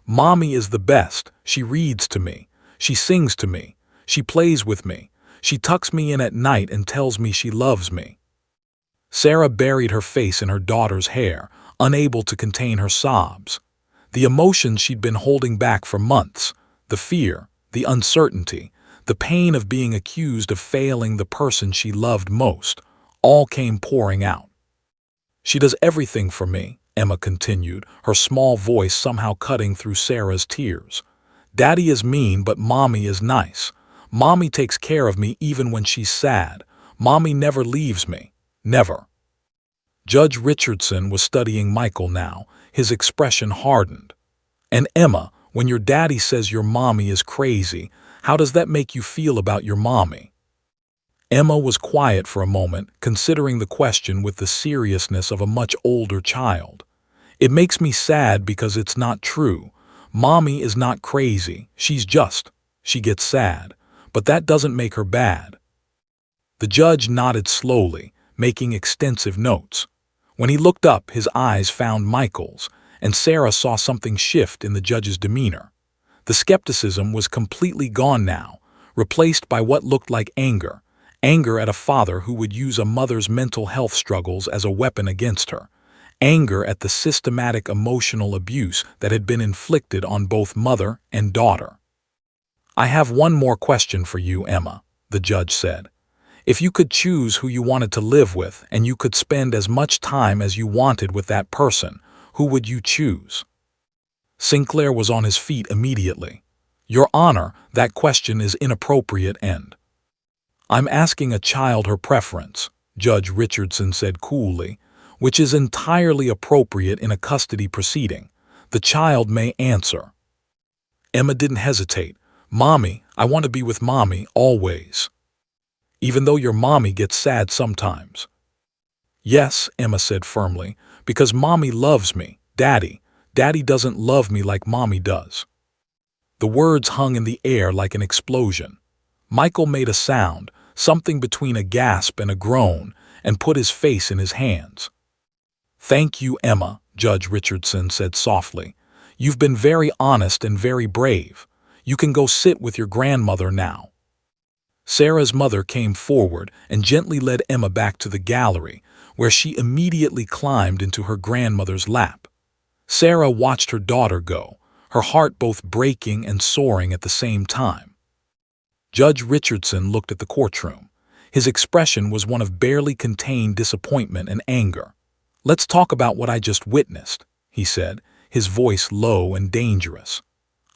Mommy is the best. She reads to me. She sings to me. She plays with me. She tucks me in at night and tells me she loves me. Sarah buried her face in her daughter's hair, unable to contain her sobs. The emotions she'd been holding back for months, the fear, the uncertainty, the pain of being accused of failing the person she loved most, all came pouring out. She does everything for me, Emma continued, her small voice somehow cutting through Sarah's tears. Daddy is mean, but Mommy is nice. Mommy takes care of me even when she's sad. Mommy never leaves me. Never. Judge Richardson was studying Michael now, his expression hardened. And Emma, when your daddy says your mommy is crazy, how does that make you feel about your mommy? Emma was quiet for a moment, considering the question with the seriousness of a much older child. It makes me sad because it's not true. Mommy is not crazy. She gets sad. But that doesn't make her bad. The judge nodded slowly, making extensive notes. When he looked up, his eyes found Michael's, and Sarah saw something shift in the judge's demeanor. The skepticism was completely gone now, replaced by what looked like anger. Anger at a father who would use a mother's mental health struggles as a weapon against her. Anger at the systematic emotional abuse that had been inflicted on both mother and daughter. "I have one more question for you, Emma," the judge said. "If you could choose who you wanted to live with and you could spend as much time as you wanted with that person, who would you choose?" Sinclair was on his feet immediately. "Your Honor, that question is inappropriate and—" "I'm asking a child her preference," Judge Richardson said coolly, "which is entirely appropriate in a custody proceeding. The child may answer." Emma didn't hesitate. "Mommy, I want to be with Mommy always. Even though your Mommy gets sad sometimes." "Yes," Emma said firmly, "because Mommy loves me. Daddy doesn't love me like Mommy does." The words hung in the air like an explosion. Michael made a sound, something between a gasp and a groan, and put his face in his hands. "Thank you, Emma," Judge Richardson said softly. "You've been very honest and very brave. You can go sit with your grandmother now." Sarah's mother came forward and gently led Emma back to the gallery, where she immediately climbed into her grandmother's lap. Sarah watched her daughter go, her heart both breaking and soaring at the same time. Judge Richardson looked at the courtroom. His expression was one of barely contained disappointment and anger. "Let's talk about what I just witnessed," he said, his voice low and dangerous.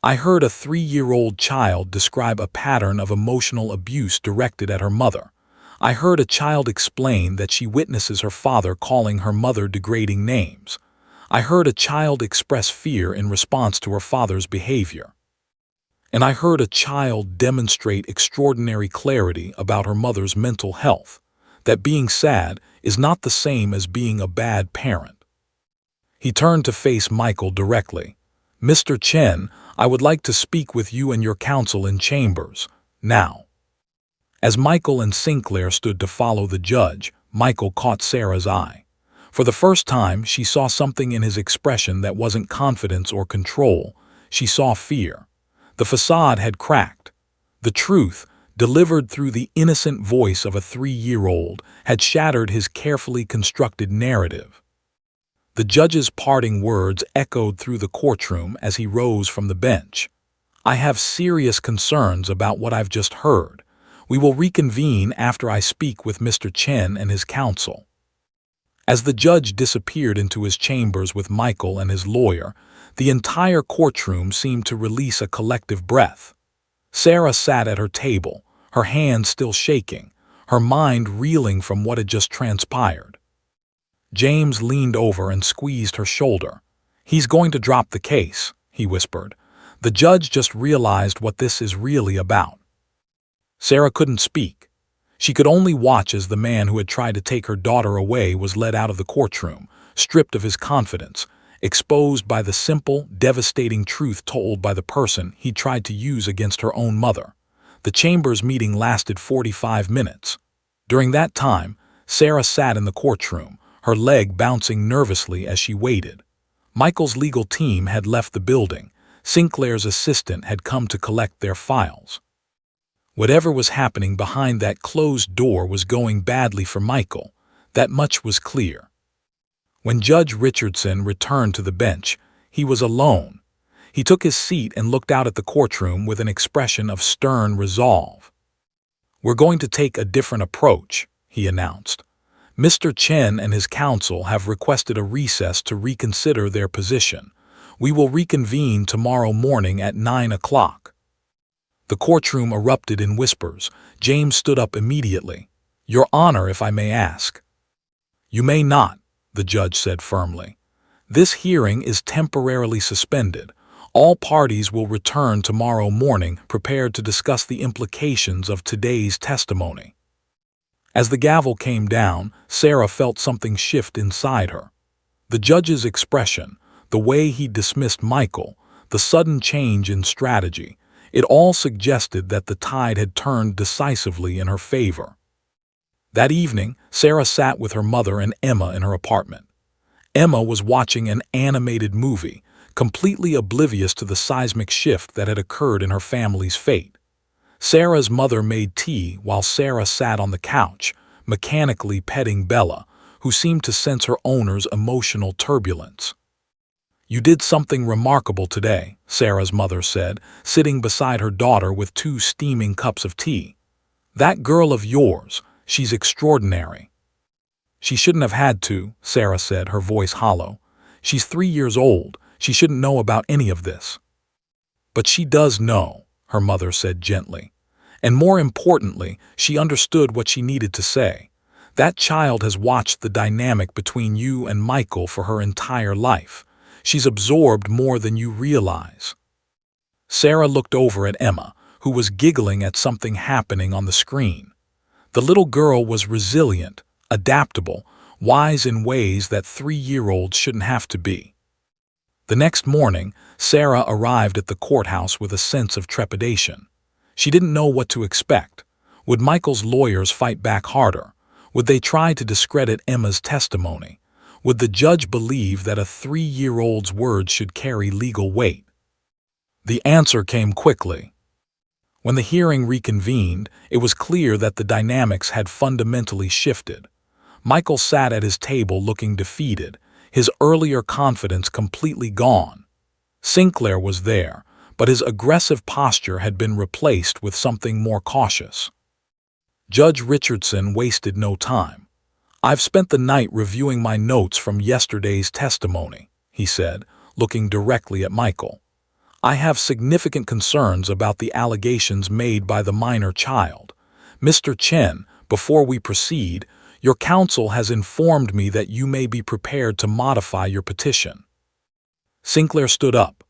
"I heard a 3-year-old child describe a pattern of emotional abuse directed at her mother. I heard a child explain that she witnesses her father calling her mother degrading names. I heard a child express fear in response to her father's behavior. And I heard a child demonstrate extraordinary clarity about her mother's mental health, that being sad is not the same as being a bad parent." He turned to face Michael directly. "Mr. Chen, I would like to speak with you and your counsel in chambers, now." As Michael and Sinclair stood to follow the judge, Michael caught Sarah's eye. For the first time, she saw something in his expression that wasn't confidence or control. She saw fear. The facade had cracked. The truth, delivered through the innocent voice of a 3-year-old, had shattered his carefully constructed narrative. The judge's parting words echoed through the courtroom as he rose from the bench. "I have serious concerns about what I've just heard. We will reconvene after I speak with Mr. Chen and his counsel." As the judge disappeared into his chambers with Michael and his lawyer, the entire courtroom seemed to release a collective breath. Sarah sat at her table, her hands still shaking, her mind reeling from what had just transpired. James leaned over and squeezed her shoulder. "He's going to drop the case," he whispered. "The judge just realized what this is really about." Sarah couldn't speak. She could only watch as the man who had tried to take her daughter away was led out of the courtroom, stripped of his confidence, exposed by the simple, devastating truth told by the person he tried to use against her own mother. The chambers meeting lasted 45 minutes. During that time, Sarah sat in the courtroom, her leg bouncing nervously as she waited. Michael's legal team had left the building. Sinclair's assistant had come to collect their files. Whatever was happening behind that closed door was going badly for Michael. That much was clear. When Judge Richardson returned to the bench, he was alone. He took his seat and looked out at the courtroom with an expression of stern resolve. "We're going to take a different approach," he announced. "Mr. Chen and his counsel have requested a recess to reconsider their position. We will reconvene tomorrow morning at 9 o'clock. The courtroom erupted in whispers. James stood up immediately. "Your Honor, if I may ask." "You may not," the judge said firmly. "This hearing is temporarily suspended. All parties will return tomorrow morning prepared to discuss the implications of today's testimony." As the gavel came down, Sarah felt something shift inside her. The judge's expression, the way he dismissed Michael, the sudden change in strategy, it all suggested that the tide had turned decisively in her favor. That evening, Sarah sat with her mother and Emma in her apartment. Emma was watching an animated movie, completely oblivious to the seismic shift that had occurred in her family's fate. Sarah's mother made tea while Sarah sat on the couch, mechanically petting Bella, who seemed to sense her owner's emotional turbulence. "You did something remarkable today," Sarah's mother said, sitting beside her daughter with 2 steaming cups of tea. "That girl of yours, she's extraordinary." "She shouldn't have had to," Sarah said, her voice hollow. "She's 3 years old. She shouldn't know about any of this." "But she does know," her mother said gently. "And more importantly, she understood what she needed to say. That child has watched the dynamic between you and Michael for her entire life. She's absorbed more than you realize." Sarah looked over at Emma, who was giggling at something happening on the screen. The little girl was resilient, adaptable, wise in ways that 3-year-olds shouldn't have to be. The next morning, Sarah arrived at the courthouse with a sense of trepidation. She didn't know what to expect. Would Michael's lawyers fight back harder? Would they try to discredit Emma's testimony? Would the judge believe that a 3-year-old's words should carry legal weight? The answer came quickly. When the hearing reconvened, it was clear that the dynamics had fundamentally shifted. Michael sat at his table looking defeated, his earlier confidence completely gone. Sinclair was there, but his aggressive posture had been replaced with something more cautious. Judge Richardson wasted no time. "I've spent the night reviewing my notes from yesterday's testimony," he said, looking directly at Michael. "I have significant concerns about the allegations made by the minor child. Mr. Chen, before we proceed, your counsel has informed me that you may be prepared to modify your petition." Sinclair stood up.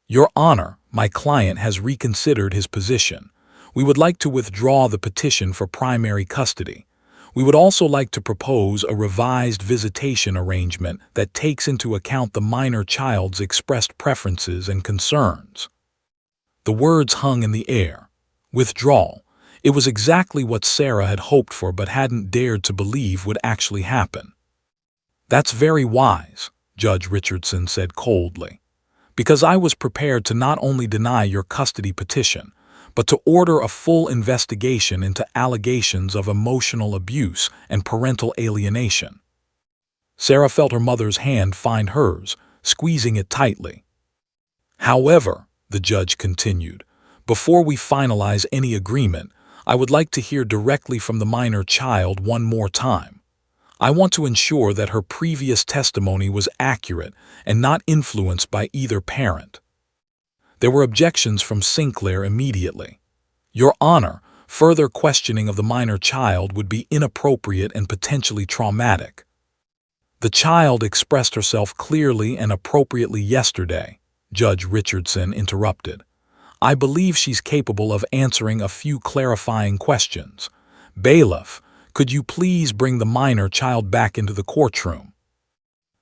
"Your Honor, my client has reconsidered his position. We would like to withdraw the petition for primary custody. We would also like to propose a revised visitation arrangement that takes into account the minor child's expressed preferences and concerns." The words hung in the air. Withdrawal. It was exactly what Sarah had hoped for but hadn't dared to believe would actually happen. "That's very wise," Judge Richardson said coldly, "because I was prepared to not only deny your custody petition, but to order a full investigation into allegations of emotional abuse and parental alienation." Sarah felt her mother's hand find hers, squeezing it tightly. "However," the judge continued, "before we finalize any agreement, I would like to hear directly from the minor child one more time. I want to ensure that her previous testimony was accurate and not influenced by either parent." There were objections from Sinclair immediately. "Your Honor, further questioning of the minor child would be inappropriate and potentially traumatic." "The child expressed herself clearly and appropriately yesterday," Judge Richardson interrupted. "I believe she's capable of answering a few clarifying questions. Bailiff, could you please bring the minor child back into the courtroom?"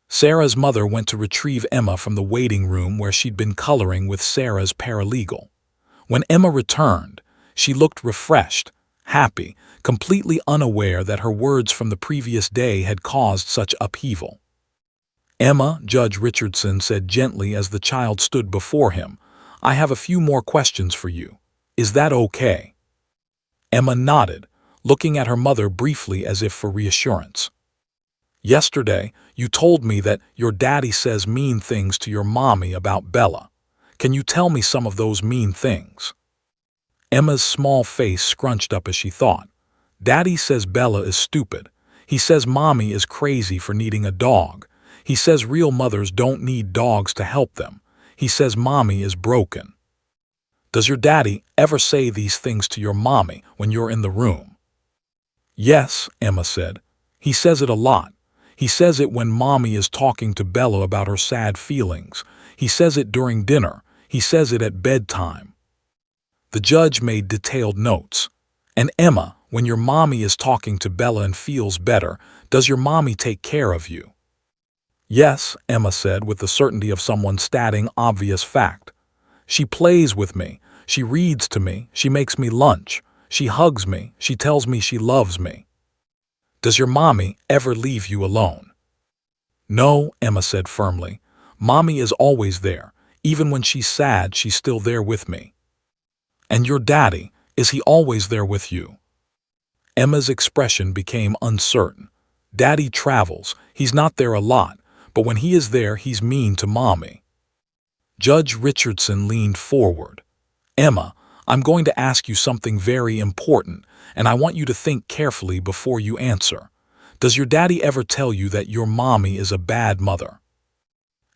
Sarah's mother went to retrieve Emma from the waiting room where she'd been coloring with Sarah's paralegal. When Emma returned, she looked refreshed, happy, completely unaware that her words from the previous day had caused such upheaval. "Emma," Judge Richardson said gently as the child stood before him, "I have a few more questions for you. Is that okay?" Emma nodded, looking at her mother briefly as if for reassurance. "Yesterday, you told me that your daddy says mean things to your mommy about Bella. Can you tell me some of those mean things?" Emma's small face scrunched up as she thought. "Daddy says Bella is stupid. He says mommy is crazy for needing a dog. He says real mothers don't need dogs to help them. He says mommy is broken." "Does your daddy ever say these things to your mommy when you're in the room?" "Yes," Emma said. "He says it a lot. He says it when mommy is talking to Bella about her sad feelings. He says it during dinner. He says it at bedtime." The judge made detailed notes. "And Emma, when your mommy is talking to Bella and feels better, does your mommy take care of you?" "Yes," Emma said with the certainty of someone stating obvious fact. "She plays with me. She reads to me. She makes me lunch. She hugs me. She tells me she loves me." Does your mommy ever leave you alone? No, Emma said firmly. Mommy is always there. Even when she's sad, she's still there with me. And your daddy, is he always there with you? Emma's expression became uncertain. Daddy travels, he's not there a lot, but when he is there, he's mean to Mommy. Judge Richardson leaned forward. Emma, I'm going to ask you something very important, and I want you to think carefully before you answer. Does your daddy ever tell you that your mommy is a bad mother?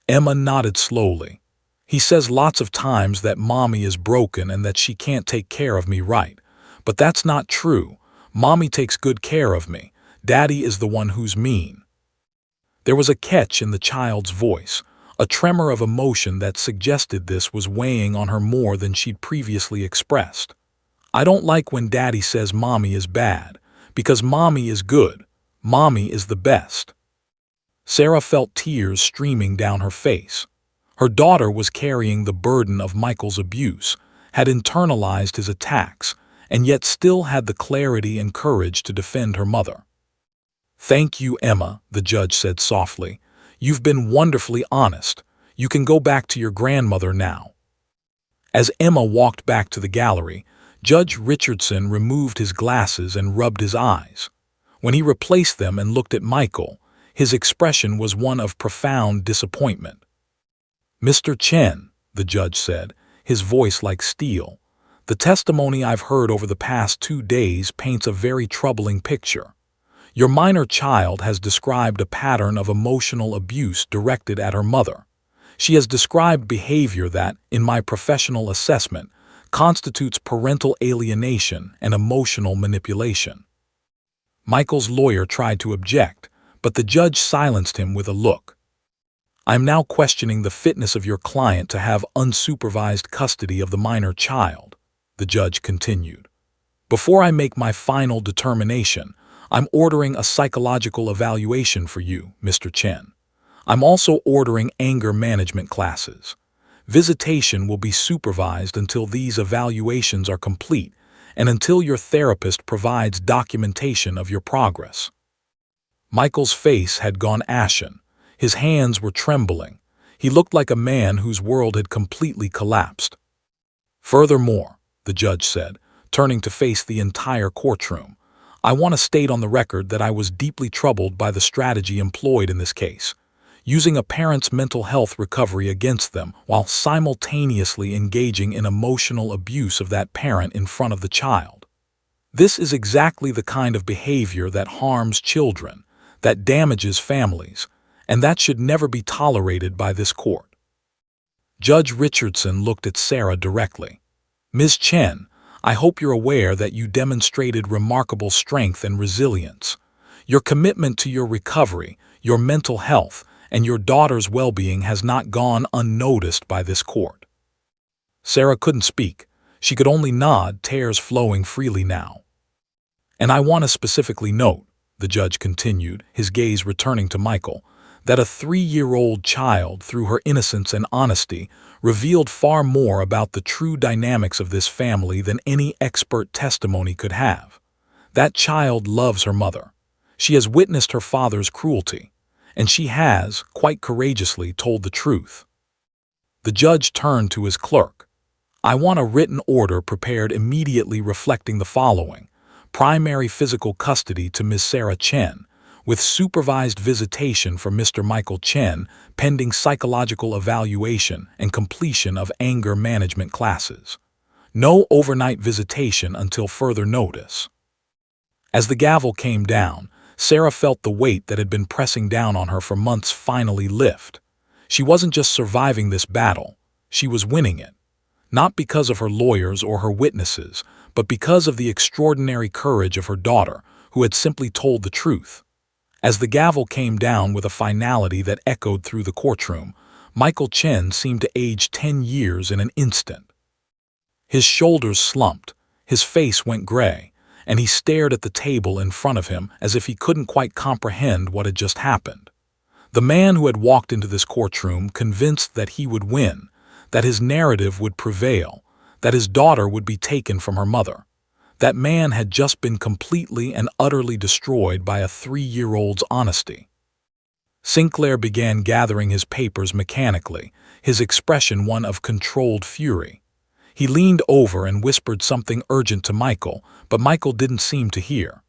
Emma nodded slowly. He says lots of times that mommy is broken and that she can't take care of me right. But that's not true. Mommy takes good care of me. Daddy is the one who's mean. There was a catch in the child's voice, a tremor of emotion that suggested this was weighing on her more than she'd previously expressed. I don't like when Daddy says Mommy is bad, because Mommy is good. Mommy is the best. Sarah felt tears streaming down her face. Her daughter was carrying the burden of Michael's abuse, had internalized his attacks, and yet still had the clarity and courage to defend her mother. Thank you, Emma, the judge said softly. You've been wonderfully honest. You can go back to your grandmother now. As Emma walked back to the gallery, Judge Richardson removed his glasses and rubbed his eyes. When he replaced them and looked at Michael, his expression was one of profound disappointment. Mr. Chen, the judge said, his voice like steel, the testimony I've heard over the past 2 days paints a very troubling picture. Your minor child has described a pattern of emotional abuse directed at her mother. She has described behavior that, in my professional assessment, constitutes parental alienation and emotional manipulation. Michael's lawyer tried to object, but the judge silenced him with a look. I'm now questioning the fitness of your client to have unsupervised custody of the minor child, the judge continued. Before I make my final determination, I'm ordering a psychological evaluation for you, Mr. Chen. I'm also ordering anger management classes. Visitation will be supervised until these evaluations are complete and until your therapist provides documentation of your progress. Michael's face had gone ashen. His hands were trembling. He looked like a man whose world had completely collapsed. Furthermore, the judge said, turning to face the entire courtroom, I want to state on the record that I was deeply troubled by the strategy employed in this case, using a parent's mental health recovery against them while simultaneously engaging in emotional abuse of that parent in front of the child. This is exactly the kind of behavior that harms children, that damages families, and that should never be tolerated by this court. Judge Richardson looked at Sarah directly. Ms. Chen, I hope you're aware that you demonstrated remarkable strength and resilience. Your commitment to your recovery, your mental health, and your daughter's well-being has not gone unnoticed by this court. Sarah couldn't speak. She could only nod, tears flowing freely now. And I want to specifically note, the judge continued, his gaze returning to Michael, that a 3-year-old child, through her innocence and honesty, revealed far more about the true dynamics of this family than any expert testimony could have. That child loves her mother. She has witnessed her father's cruelty, and she has, quite courageously, told the truth. The judge turned to his clerk. I want a written order prepared immediately reflecting the following: primary physical custody to Ms. Sarah Chen, with supervised visitation for Mr. Michael Chen pending psychological evaluation and completion of anger management classes. No overnight visitation until further notice. As the gavel came down, Sarah felt the weight that had been pressing down on her for months finally lift. She wasn't just surviving this battle, she was winning it. Not because of her lawyers or her witnesses, but because of the extraordinary courage of her daughter, who had simply told the truth. As the gavel came down with a finality that echoed through the courtroom, Michael Chen seemed to age 10 years in an instant. His shoulders slumped, his face went gray, and he stared at the table in front of him as if he couldn't quite comprehend what had just happened. The man who had walked into this courtroom convinced that he would win, that his narrative would prevail, that his daughter would be taken from her mother. That man had just been completely and utterly destroyed by a 3-year-old's honesty. Sinclair began gathering his papers mechanically, his expression one of controlled fury. He leaned over and whispered something urgent to Michael, but Michael didn't seem to hear.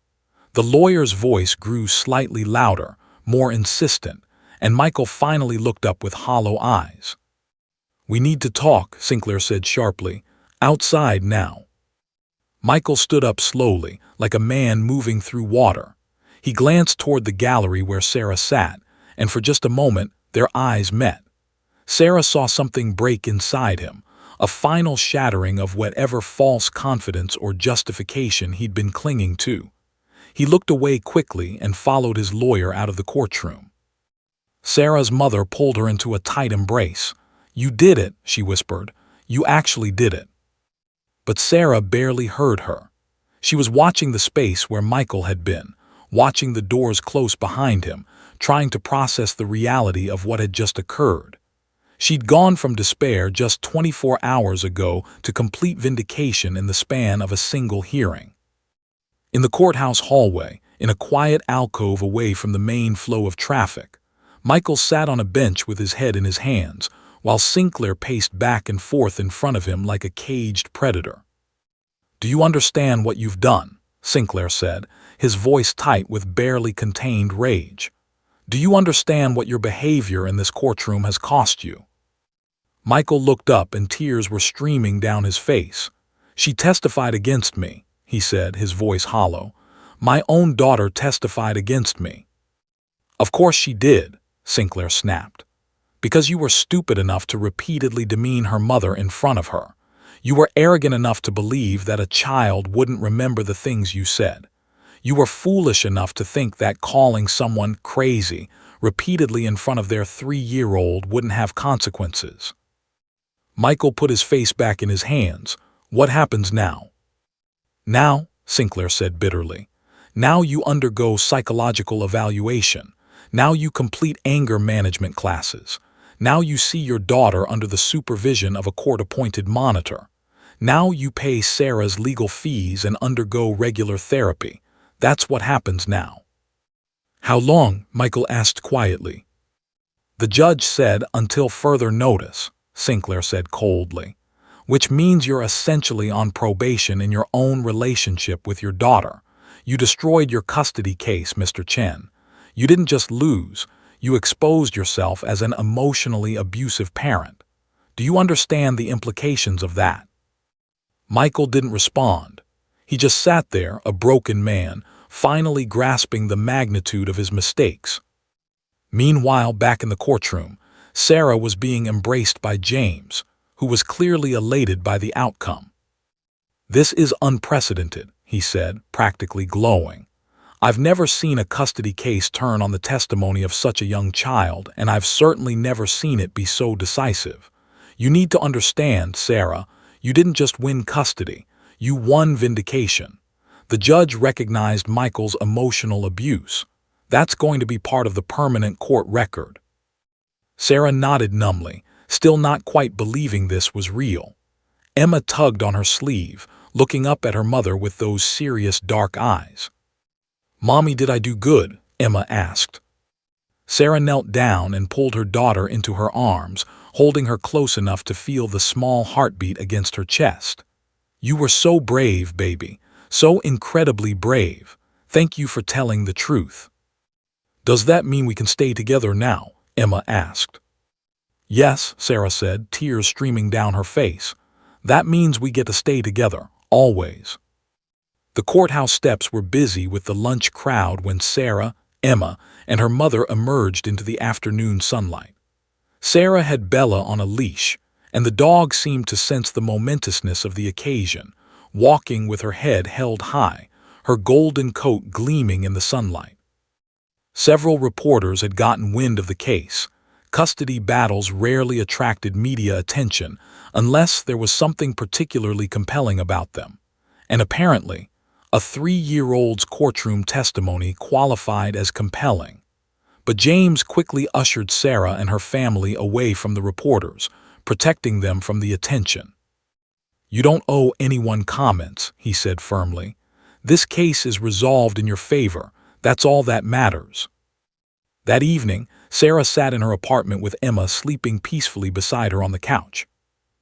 The lawyer's voice grew slightly louder, more insistent, and Michael finally looked up with hollow eyes. "We need to talk," Sinclair said sharply. "Outside now." Michael stood up slowly, like a man moving through water. He glanced toward the gallery where Sarah sat, and for just a moment their eyes met. Sarah saw something break inside him, a final shattering of whatever false confidence or justification he'd been clinging to. He looked away quickly and followed his lawyer out of the courtroom. Sarah's mother pulled her into a tight embrace. "You did it," she whispered. "You actually did it." But Sarah barely heard her. She was watching the space where Michael had been, watching the doors close behind him, trying to process the reality of what had just occurred. She'd gone from despair just 24 hours ago to complete vindication in the span of a single hearing. In the courthouse hallway, in a quiet alcove away from the main flow of traffic, Michael sat on a bench with his head in his hands, while Sinclair paced back and forth in front of him like a caged predator. "Do you understand what you've done?" Sinclair said, his voice tight with barely contained rage. "Do you understand what your behavior in this courtroom has cost you?" Michael looked up and tears were streaming down his face. "She testified against me," he said, his voice hollow. "My own daughter testified against me." "Of course she did," Sinclair snapped. "Because you were stupid enough to repeatedly demean her mother in front of her. You were arrogant enough to believe that a child wouldn't remember the things you said. You were foolish enough to think that calling someone crazy repeatedly in front of their 3-year-old wouldn't have consequences." Michael put his face back in his hands. "What happens now?" "Now," Sinclair said bitterly, "now you undergo psychological evaluation. Now you complete anger management classes. Now you see your daughter under the supervision of a court-appointed monitor. Now you pay Sarah's legal fees and undergo regular therapy. That's what happens now." "How long?" Michael asked quietly. "The judge said until further notice," Sinclair said coldly, "which means you're essentially on probation in your own relationship with your daughter. You destroyed your custody case, Mr. Chen. You didn't just lose, you exposed yourself as an emotionally abusive parent. Do you understand the implications of that?" Michael didn't respond. He just sat there, a broken man, finally grasping the magnitude of his mistakes. Meanwhile, back in the courtroom, Sarah was being embraced by James, who was clearly elated by the outcome. "This is unprecedented," he said, practically glowing. "I've never seen a custody case turn on the testimony of such a young child, and I've certainly never seen it be so decisive. You need to understand, Sarah, you didn't just win custody, you won vindication. The judge recognized Michael's emotional abuse. That's going to be part of the permanent court record." Sarah nodded numbly, still not quite believing this was real. Emma tugged on her sleeve, looking up at her mother with those serious dark eyes. "Mommy, did I do good?" Emma asked. Sarah knelt down and pulled her daughter into her arms, holding her close enough to feel the small heartbeat against her chest. "You were so brave, baby, so incredibly brave. Thank you for telling the truth." "Does that mean we can stay together now?" Emma asked. "Yes," Sarah said, tears streaming down her face. "That means we get to stay together, always." The courthouse steps were busy with the lunch crowd when Sarah, Emma, and her mother emerged into the afternoon sunlight. Sarah had Bella on a leash, and the dog seemed to sense the momentousness of the occasion, walking with her head held high, her golden coat gleaming in the sunlight. Several reporters had gotten wind of the case. Custody battles rarely attracted media attention unless there was something particularly compelling about them. And apparently, a 3-year-old's courtroom testimony qualified as compelling. But James quickly ushered Sarah and her family away from the reporters, protecting them from the attention. "You don't owe anyone comments," he said firmly. "This case is resolved in your favor. That's all that matters." That evening, Sarah sat in her apartment with Emma sleeping peacefully beside her on the couch.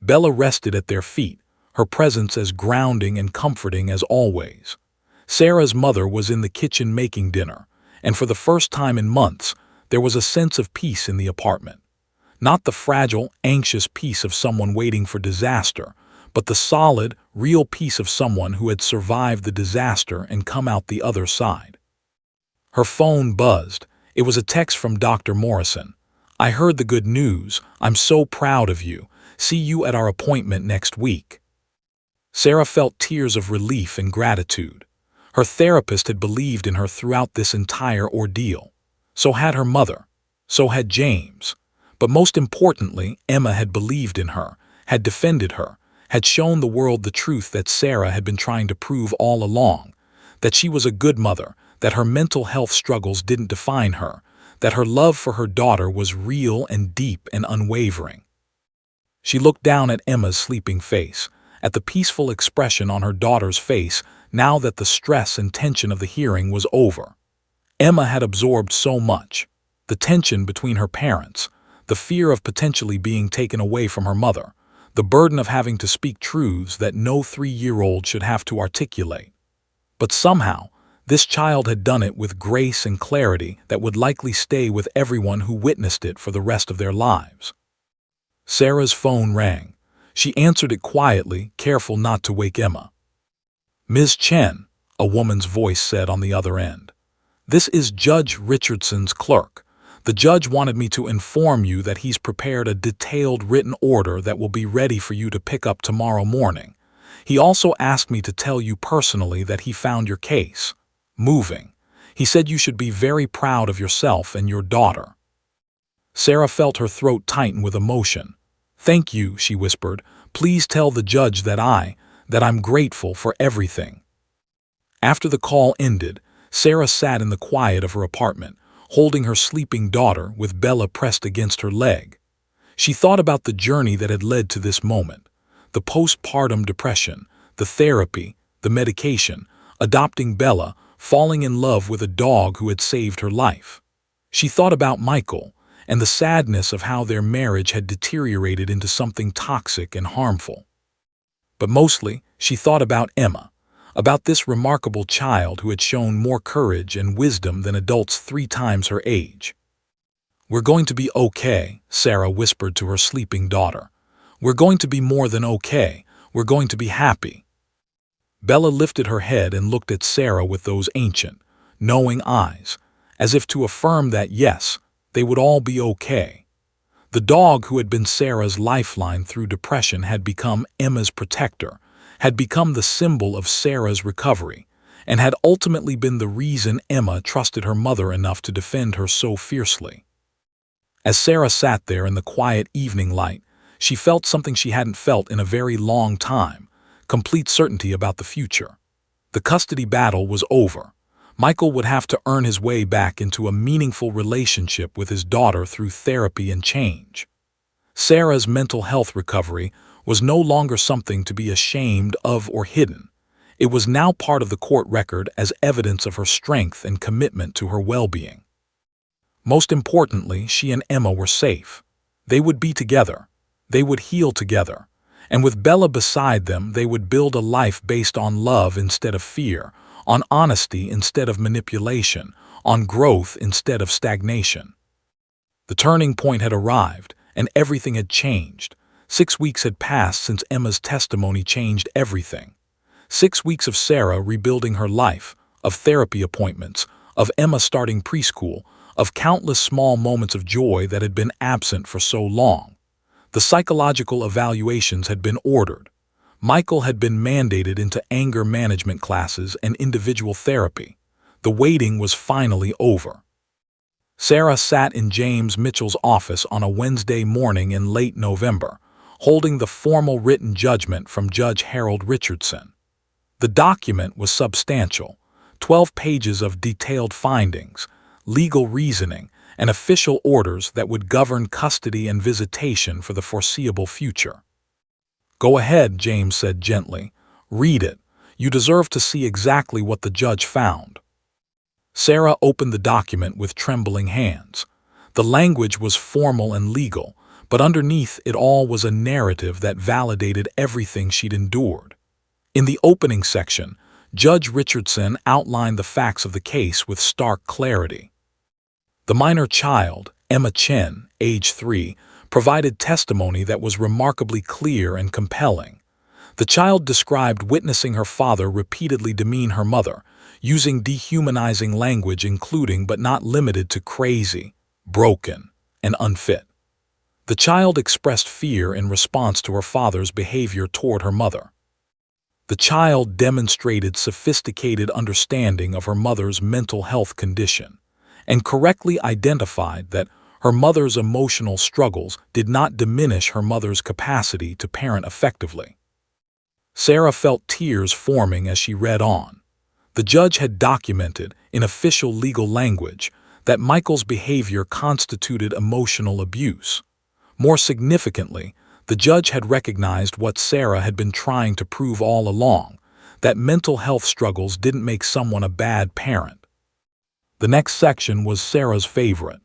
Bella rested at their feet, her presence as grounding and comforting as always. Sarah's mother was in the kitchen making dinner, and for the first time in months, there was a sense of peace in the apartment. Not the fragile, anxious peace of someone waiting for disaster, but the solid, real peace of someone who had survived the disaster and come out the other side. Her phone buzzed. It was a text from Dr. Morrison. "I heard the good news. I'm so proud of you. See you at our appointment next week." Sarah felt tears of relief and gratitude. Her therapist had believed in her throughout this entire ordeal. So had her mother. So had James. But most importantly, Emma had believed in her, had defended her, had shown the world the truth that Sarah had been trying to prove all along, that she was a good mother, that her mental health struggles didn't define her, that her love for her daughter was real and deep and unwavering. She looked down at Emma's sleeping face, at the peaceful expression on her daughter's face now that the stress and tension of the hearing was over. Emma had absorbed so much. The tension between her parents, the fear of potentially being taken away from her mother, the burden of having to speak truths that no 3-year-old should have to articulate. But somehow, this child had done it with grace and clarity that would likely stay with everyone who witnessed it for the rest of their lives. Sarah's phone rang. She answered it quietly, careful not to wake Emma. "Ms. Chen," a woman's voice said on the other end. "This is Judge Richardson's clerk. The judge wanted me to inform you that he's prepared a detailed written order that will be ready for you to pick up tomorrow morning. He also asked me to tell you personally that he found your case moving. He said you should be very proud of yourself and your daughter." Sarah felt her throat tighten with emotion. "Thank you," she whispered. "Please tell the judge that I'm grateful for everything." After the call ended, Sarah sat in the quiet of her apartment, holding her sleeping daughter with Bella pressed against her leg. She thought about the journey that had led to this moment, the postpartum depression, the therapy, the medication, adopting Bella, falling in love with a dog who had saved her life. She thought about Michael and the sadness of how their marriage had deteriorated into something toxic and harmful. But mostly, she thought about Emma, about this remarkable child who had shown more courage and wisdom than adults 3 times her age. "We're going to be okay," Sarah whispered to her sleeping daughter. "We're going to be more than okay. We're going to be happy." Bella lifted her head and looked at Sarah with those ancient, knowing eyes, as if to affirm that yes, they would all be okay. The dog who had been Sarah's lifeline through depression had become Emma's protector, had become the symbol of Sarah's recovery, and had ultimately been the reason Emma trusted her mother enough to defend her so fiercely. As Sarah sat there in the quiet evening light, she felt something she hadn't felt in a very long time, complete certainty about the future. The custody battle was over. Michael would have to earn his way back into a meaningful relationship with his daughter through therapy and change. Sarah's mental health recovery was no longer something to be ashamed of or hidden. It was now part of the court record as evidence of her strength and commitment to her well-being. Most importantly, she and Emma were safe. They would be together. They would heal together. And with Bella beside them, they would build a life based on love instead of fear, on honesty instead of manipulation, on growth instead of stagnation. The turning point had arrived, and everything had changed. 6 weeks had passed since Emma's testimony changed everything. 6 weeks of Sarah rebuilding her life, of therapy appointments, of Emma starting preschool, of countless small moments of joy that had been absent for so long. The psychological evaluations had been ordered. Michael had been mandated into anger management classes and individual therapy. The waiting was finally over. Sarah sat in James Mitchell's office on a Wednesday morning in late November, holding the formal written judgment from Judge Harold Richardson. The document was substantial, 12 pages of detailed findings, legal reasoning, and official orders that would govern custody and visitation for the foreseeable future. "Go ahead," James said gently. "Read it. You deserve to see exactly what the judge found." Sarah opened the document with trembling hands. The language was formal and legal, but underneath it all was a narrative that validated everything she'd endured. In the opening section, Judge Richardson outlined the facts of the case with stark clarity. The minor child, Emma Chen, age 3, provided testimony that was remarkably clear and compelling. The child described witnessing her father repeatedly demean her mother, using dehumanizing language including but not limited to crazy, broken, and unfit. The child expressed fear in response to her father's behavior toward her mother. The child demonstrated sophisticated understanding of her mother's mental health condition and correctly identified that her mother's emotional struggles did not diminish her mother's capacity to parent effectively. Sarah felt tears forming as she read on. The judge had documented, in official legal language, that Michael's behavior constituted emotional abuse. More significantly, the judge had recognized what Sarah had been trying to prove all along, that mental health struggles didn't make someone a bad parent. The next section was Sarah's favorite.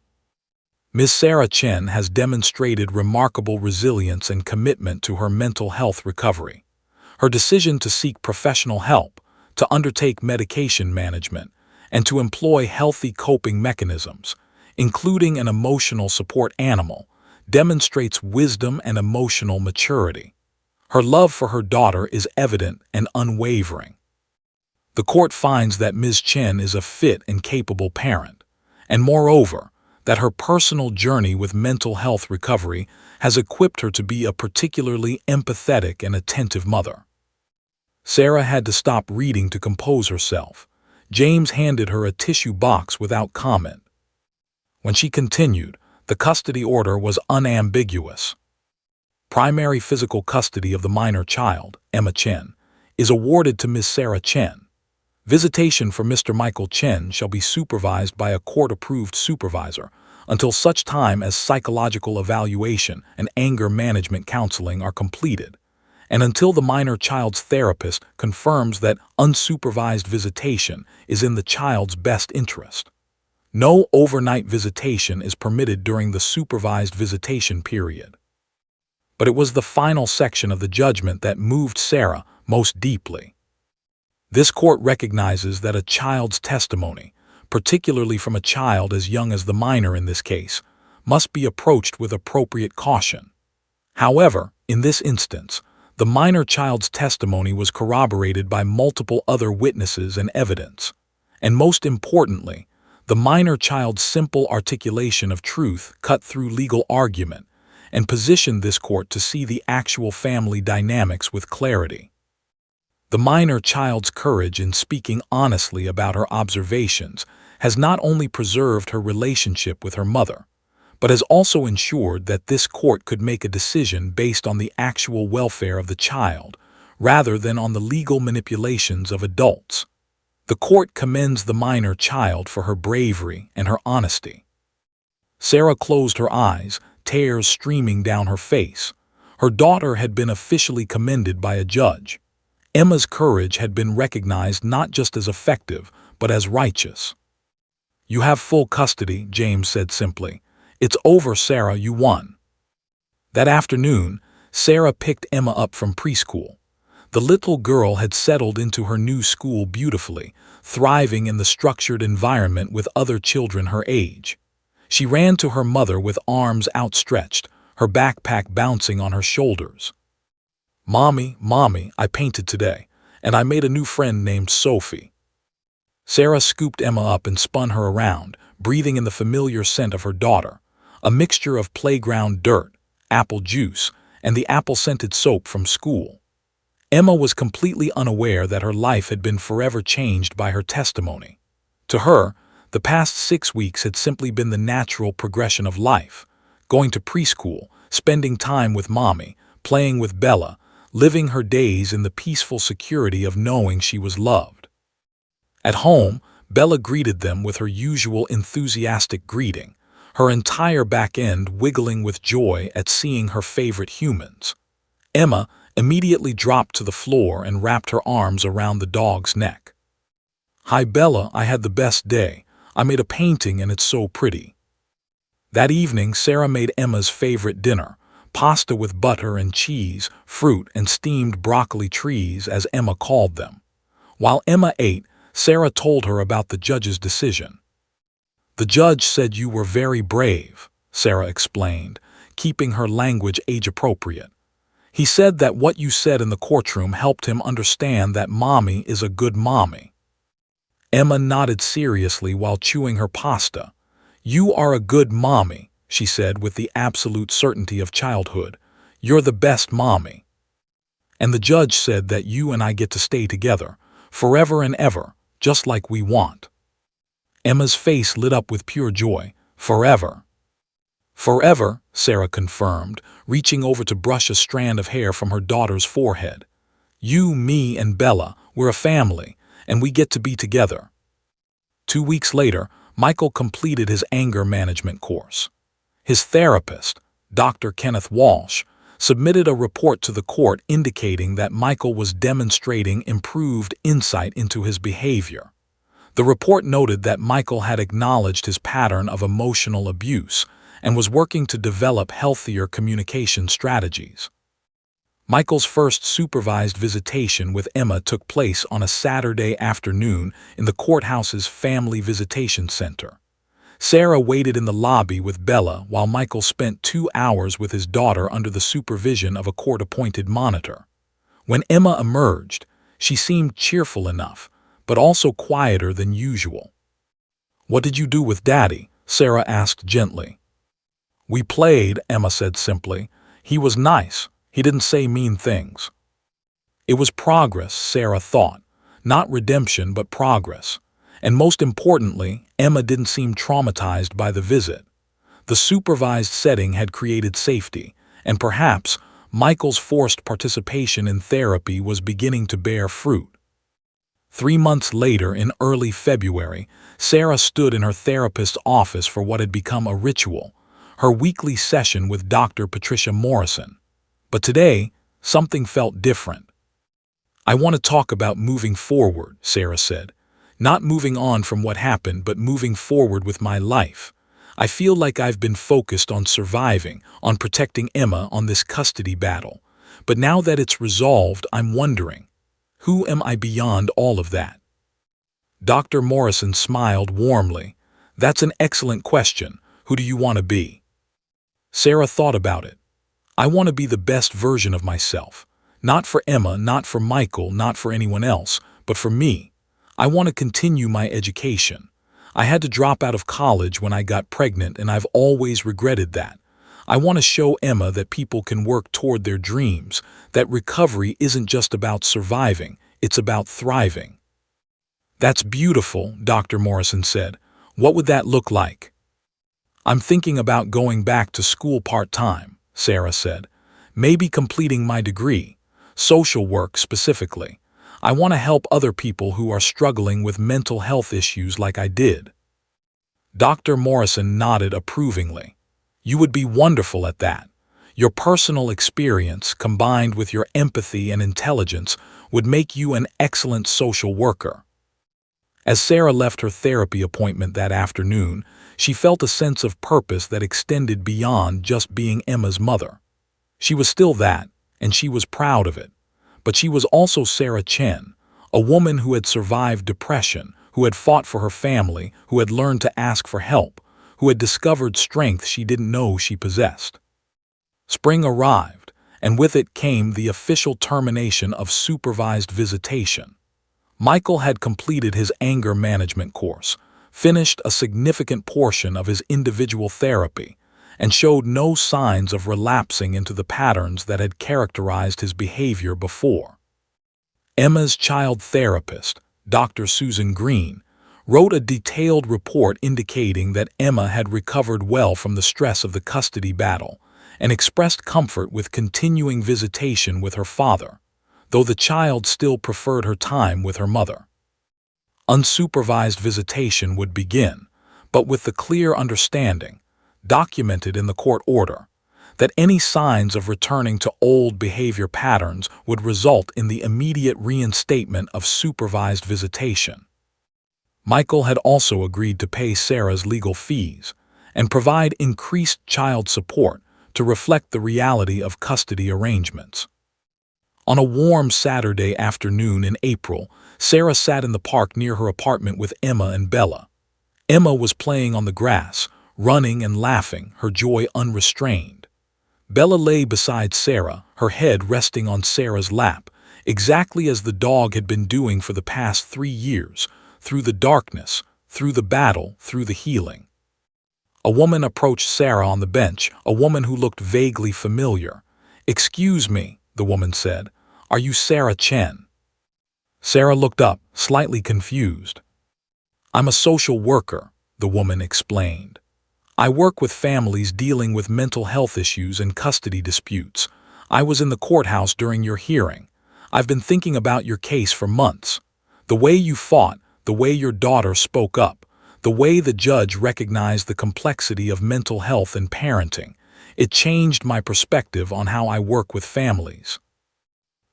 Ms. Sarah Chen has demonstrated remarkable resilience and commitment to her mental health recovery. Her decision to seek professional help, to undertake medication management, and to employ healthy coping mechanisms, including an emotional support animal, demonstrates wisdom and emotional maturity. Her love for her daughter is evident and unwavering. The court finds that Ms. Chen is a fit and capable parent, and moreover, that her personal journey with mental health recovery has equipped her to be a particularly empathetic and attentive mother. Sarah had to stop reading to compose herself. James handed her a tissue box without comment. When she continued, the custody order was unambiguous. Primary physical custody of the minor child, Emma Chen, is awarded to Ms. Sarah Chen. Visitation for Mr. Michael Chen shall be supervised by a court-approved supervisor until such time as psychological evaluation and anger management counseling are completed, and until the minor child's therapist confirms that unsupervised visitation is in the child's best interest. No overnight visitation is permitted during the supervised visitation period. But it was the final section of the judgment that moved Sarah most deeply. This court recognizes that a child's testimony, particularly from a child as young as the minor in this case, must be approached with appropriate caution. However, in this instance, the minor child's testimony was corroborated by multiple other witnesses and evidence, and most importantly, the minor child's simple articulation of truth cut through legal argument and positioned this court to see the actual family dynamics with clarity. The minor child's courage in speaking honestly about her observations has not only preserved her relationship with her mother, but has also ensured that this court could make a decision based on the actual welfare of the child, rather than on the legal manipulations of adults. The court commends the minor child for her bravery and her honesty. Sarah closed her eyes, tears streaming down her face. Her daughter had been officially commended by a judge. Emma's courage had been recognized not just as effective, but as righteous. "You have full custody," James said simply. "It's over, Sarah, you won." That afternoon, Sarah picked Emma up from preschool. The little girl had settled into her new school beautifully, thriving in the structured environment with other children her age. She ran to her mother with arms outstretched, her backpack bouncing on her shoulders. "Mommy, Mommy, I painted today, and I made a new friend named Sophie." Sarah scooped Emma up and spun her around, breathing in the familiar scent of her daughter, a mixture of playground dirt, apple juice, and the apple-scented soap from school. Emma was completely unaware that her life had been forever changed by her testimony. To her, the past 6 weeks had simply been the natural progression of life, going to preschool, spending time with Mommy, playing with Bella, living her days in the peaceful security of knowing she was loved. At home, Bella greeted them with her usual enthusiastic greeting, her entire back end wiggling with joy at seeing her favorite humans. Emma, immediately dropped to the floor and wrapped her arms around the dog's neck. "Hi Bella, I had the best day. I made a painting and it's so pretty." That evening, Sarah made Emma's favorite dinner, pasta with butter and cheese, fruit, and steamed broccoli trees, as Emma called them. While Emma ate, Sarah told her about the judge's decision. "The judge said you were very brave," Sarah explained, keeping her language age-appropriate. "He said that what you said in the courtroom helped him understand that mommy is a good mommy." Emma nodded seriously while chewing her pasta. "You are a good mommy," she said with the absolute certainty of childhood. "You're the best mommy. And the judge said that you and I get to stay together, forever and ever, just like we want." Emma's face lit up with pure joy. "Forever." "Forever," Sarah confirmed, reaching over to brush a strand of hair from her daughter's forehead. "You, me, and Bella, we're a family, and we get to be together." 2 weeks later, Michael completed his anger management course. His therapist, Dr. Kenneth Walsh, submitted a report to the court indicating that Michael was demonstrating improved insight into his behavior. The report noted that Michael had acknowledged his pattern of emotional abuse and was working to develop healthier communication strategies. Michael's first supervised visitation with Emma took place on a Saturday afternoon in the courthouse's Family Visitation Center. Sarah waited in the lobby with Bella while Michael spent 2 hours with his daughter under the supervision of a court-appointed monitor. When Emma emerged, she seemed cheerful enough, but also quieter than usual. "What did you do with Daddy?" Sarah asked gently. "We played," Emma said simply. "He was nice. He didn't say mean things." It was progress, Sarah thought. Not redemption, but progress. And most importantly, Emma didn't seem traumatized by the visit. The supervised setting had created safety, and perhaps Michael's forced participation in therapy was beginning to bear fruit. 3 months later, in early February, Sarah stood in her therapist's office for what had become a ritual, her weekly session with Dr. Patricia Morrison. But today, something felt different. "I want to talk about moving forward," Sarah said. "Not moving on from what happened, but moving forward with my life. I feel like I've been focused on surviving, on protecting Emma, on this custody battle. But now that it's resolved, I'm wondering, who am I beyond all of that?" Dr. Morrison smiled warmly. "That's an excellent question. Who do you want to be?" Sarah thought about it. "I want to be the best version of myself. Not for Emma, not for Michael, not for anyone else, but for me. I want to continue my education. I had to drop out of college when I got pregnant, and I've always regretted that. I want to show Emma that people can work toward their dreams, that recovery isn't just about surviving, it's about thriving." "That's beautiful," Dr. Morrison said. "What would that look like?" "I'm thinking about going back to school part-time," Sarah said. "Maybe completing my degree, social work specifically. I want to help other people who are struggling with mental health issues like I did." Dr. Morrison nodded approvingly. "You would be wonderful at that. Your personal experience, combined with your empathy and intelligence, would make you an excellent social worker." As Sarah left her therapy appointment that afternoon, she felt a sense of purpose that extended beyond just being Emma's mother. She was still that, and she was proud of it. But she was also Sarah Chen, a woman who had survived depression, who had fought for her family, who had learned to ask for help, who had discovered strength she didn't know she possessed. Spring arrived, and with it came the official termination of supervised visitation. Michael had completed his anger management course, finished a significant portion of his individual therapy, and showed no signs of relapsing into the patterns that had characterized his behavior before. Emma's child therapist, Dr. Susan Green, wrote a detailed report indicating that Emma had recovered well from the stress of the custody battle and expressed comfort with continuing visitation with her father, though the child still preferred her time with her mother. Unsupervised visitation would begin, but with the clear understanding, documented in the court order, that any signs of returning to old behavior patterns would result in the immediate reinstatement of supervised visitation. Michael had also agreed to pay Sarah's legal fees and provide increased child support to reflect the reality of custody arrangements. On a warm Saturday afternoon in April, Sarah sat in the park near her apartment with Emma and Bella. Emma was playing on the grass, running and laughing, her joy unrestrained. Bella lay beside Sarah, her head resting on Sarah's lap, exactly as the dog had been doing for the past 3 years, through the darkness, through the battle, through the healing. A woman approached Sarah on the bench, a woman who looked vaguely familiar. "Excuse me," the woman said. "Are you Sarah Chen?" Sarah looked up, slightly confused. "I'm a social worker," the woman explained. "I work with families dealing with mental health issues and custody disputes. I was in the courthouse during your hearing. I've been thinking about your case for months. The way you fought, the way your daughter spoke up, the way the judge recognized the complexity of mental health and parenting, it changed my perspective on how I work with families."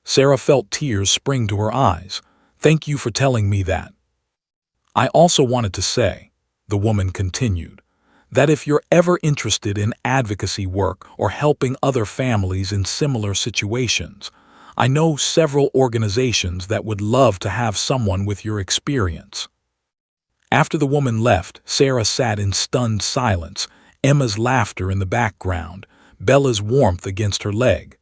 Sarah felt tears spring to her eyes. "Thank you for telling me that. I also wanted to say," the woman continued, "that if you're ever interested in advocacy work or helping other families in similar situations, I know several organizations that would love to have someone with your experience." After the woman left, Sarah sat in stunned silence, Emma's laughter in the background, Bella's warmth against her leg.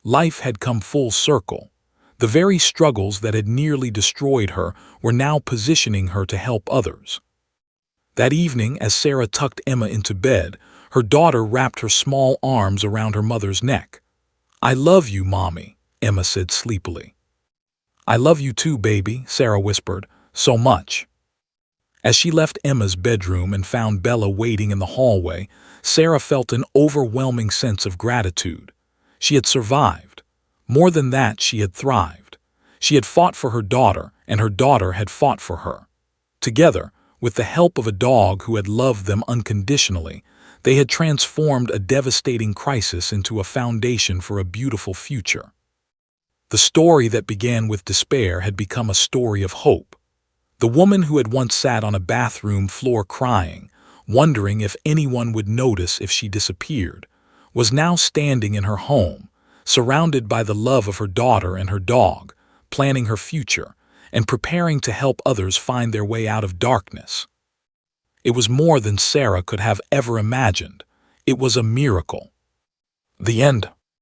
Life had come full circle. The very struggles that had nearly destroyed her were now positioning her to help others. That evening, as Sarah tucked Emma into bed, her daughter wrapped her small arms around her mother's neck. "I love you, Mommy," Emma said sleepily. "I love you too, baby," Sarah whispered, "so much." As she left Emma's bedroom and found Bella waiting in the hallway, Sarah felt an overwhelming sense of gratitude. She had survived. More than that, she had thrived. She had fought for her daughter, and her daughter had fought for her. Together, with the help of a dog who had loved them unconditionally, they had transformed a devastating crisis into a foundation for a beautiful future. The story that began with despair had become a story of hope. The woman who had once sat on a bathroom floor crying, wondering if anyone would notice if she disappeared, was now standing in her home, surrounded by the love of her daughter and her dog, planning her future, and preparing to help others find their way out of darkness. It was more than Sarah could have ever imagined. It was a miracle. The end.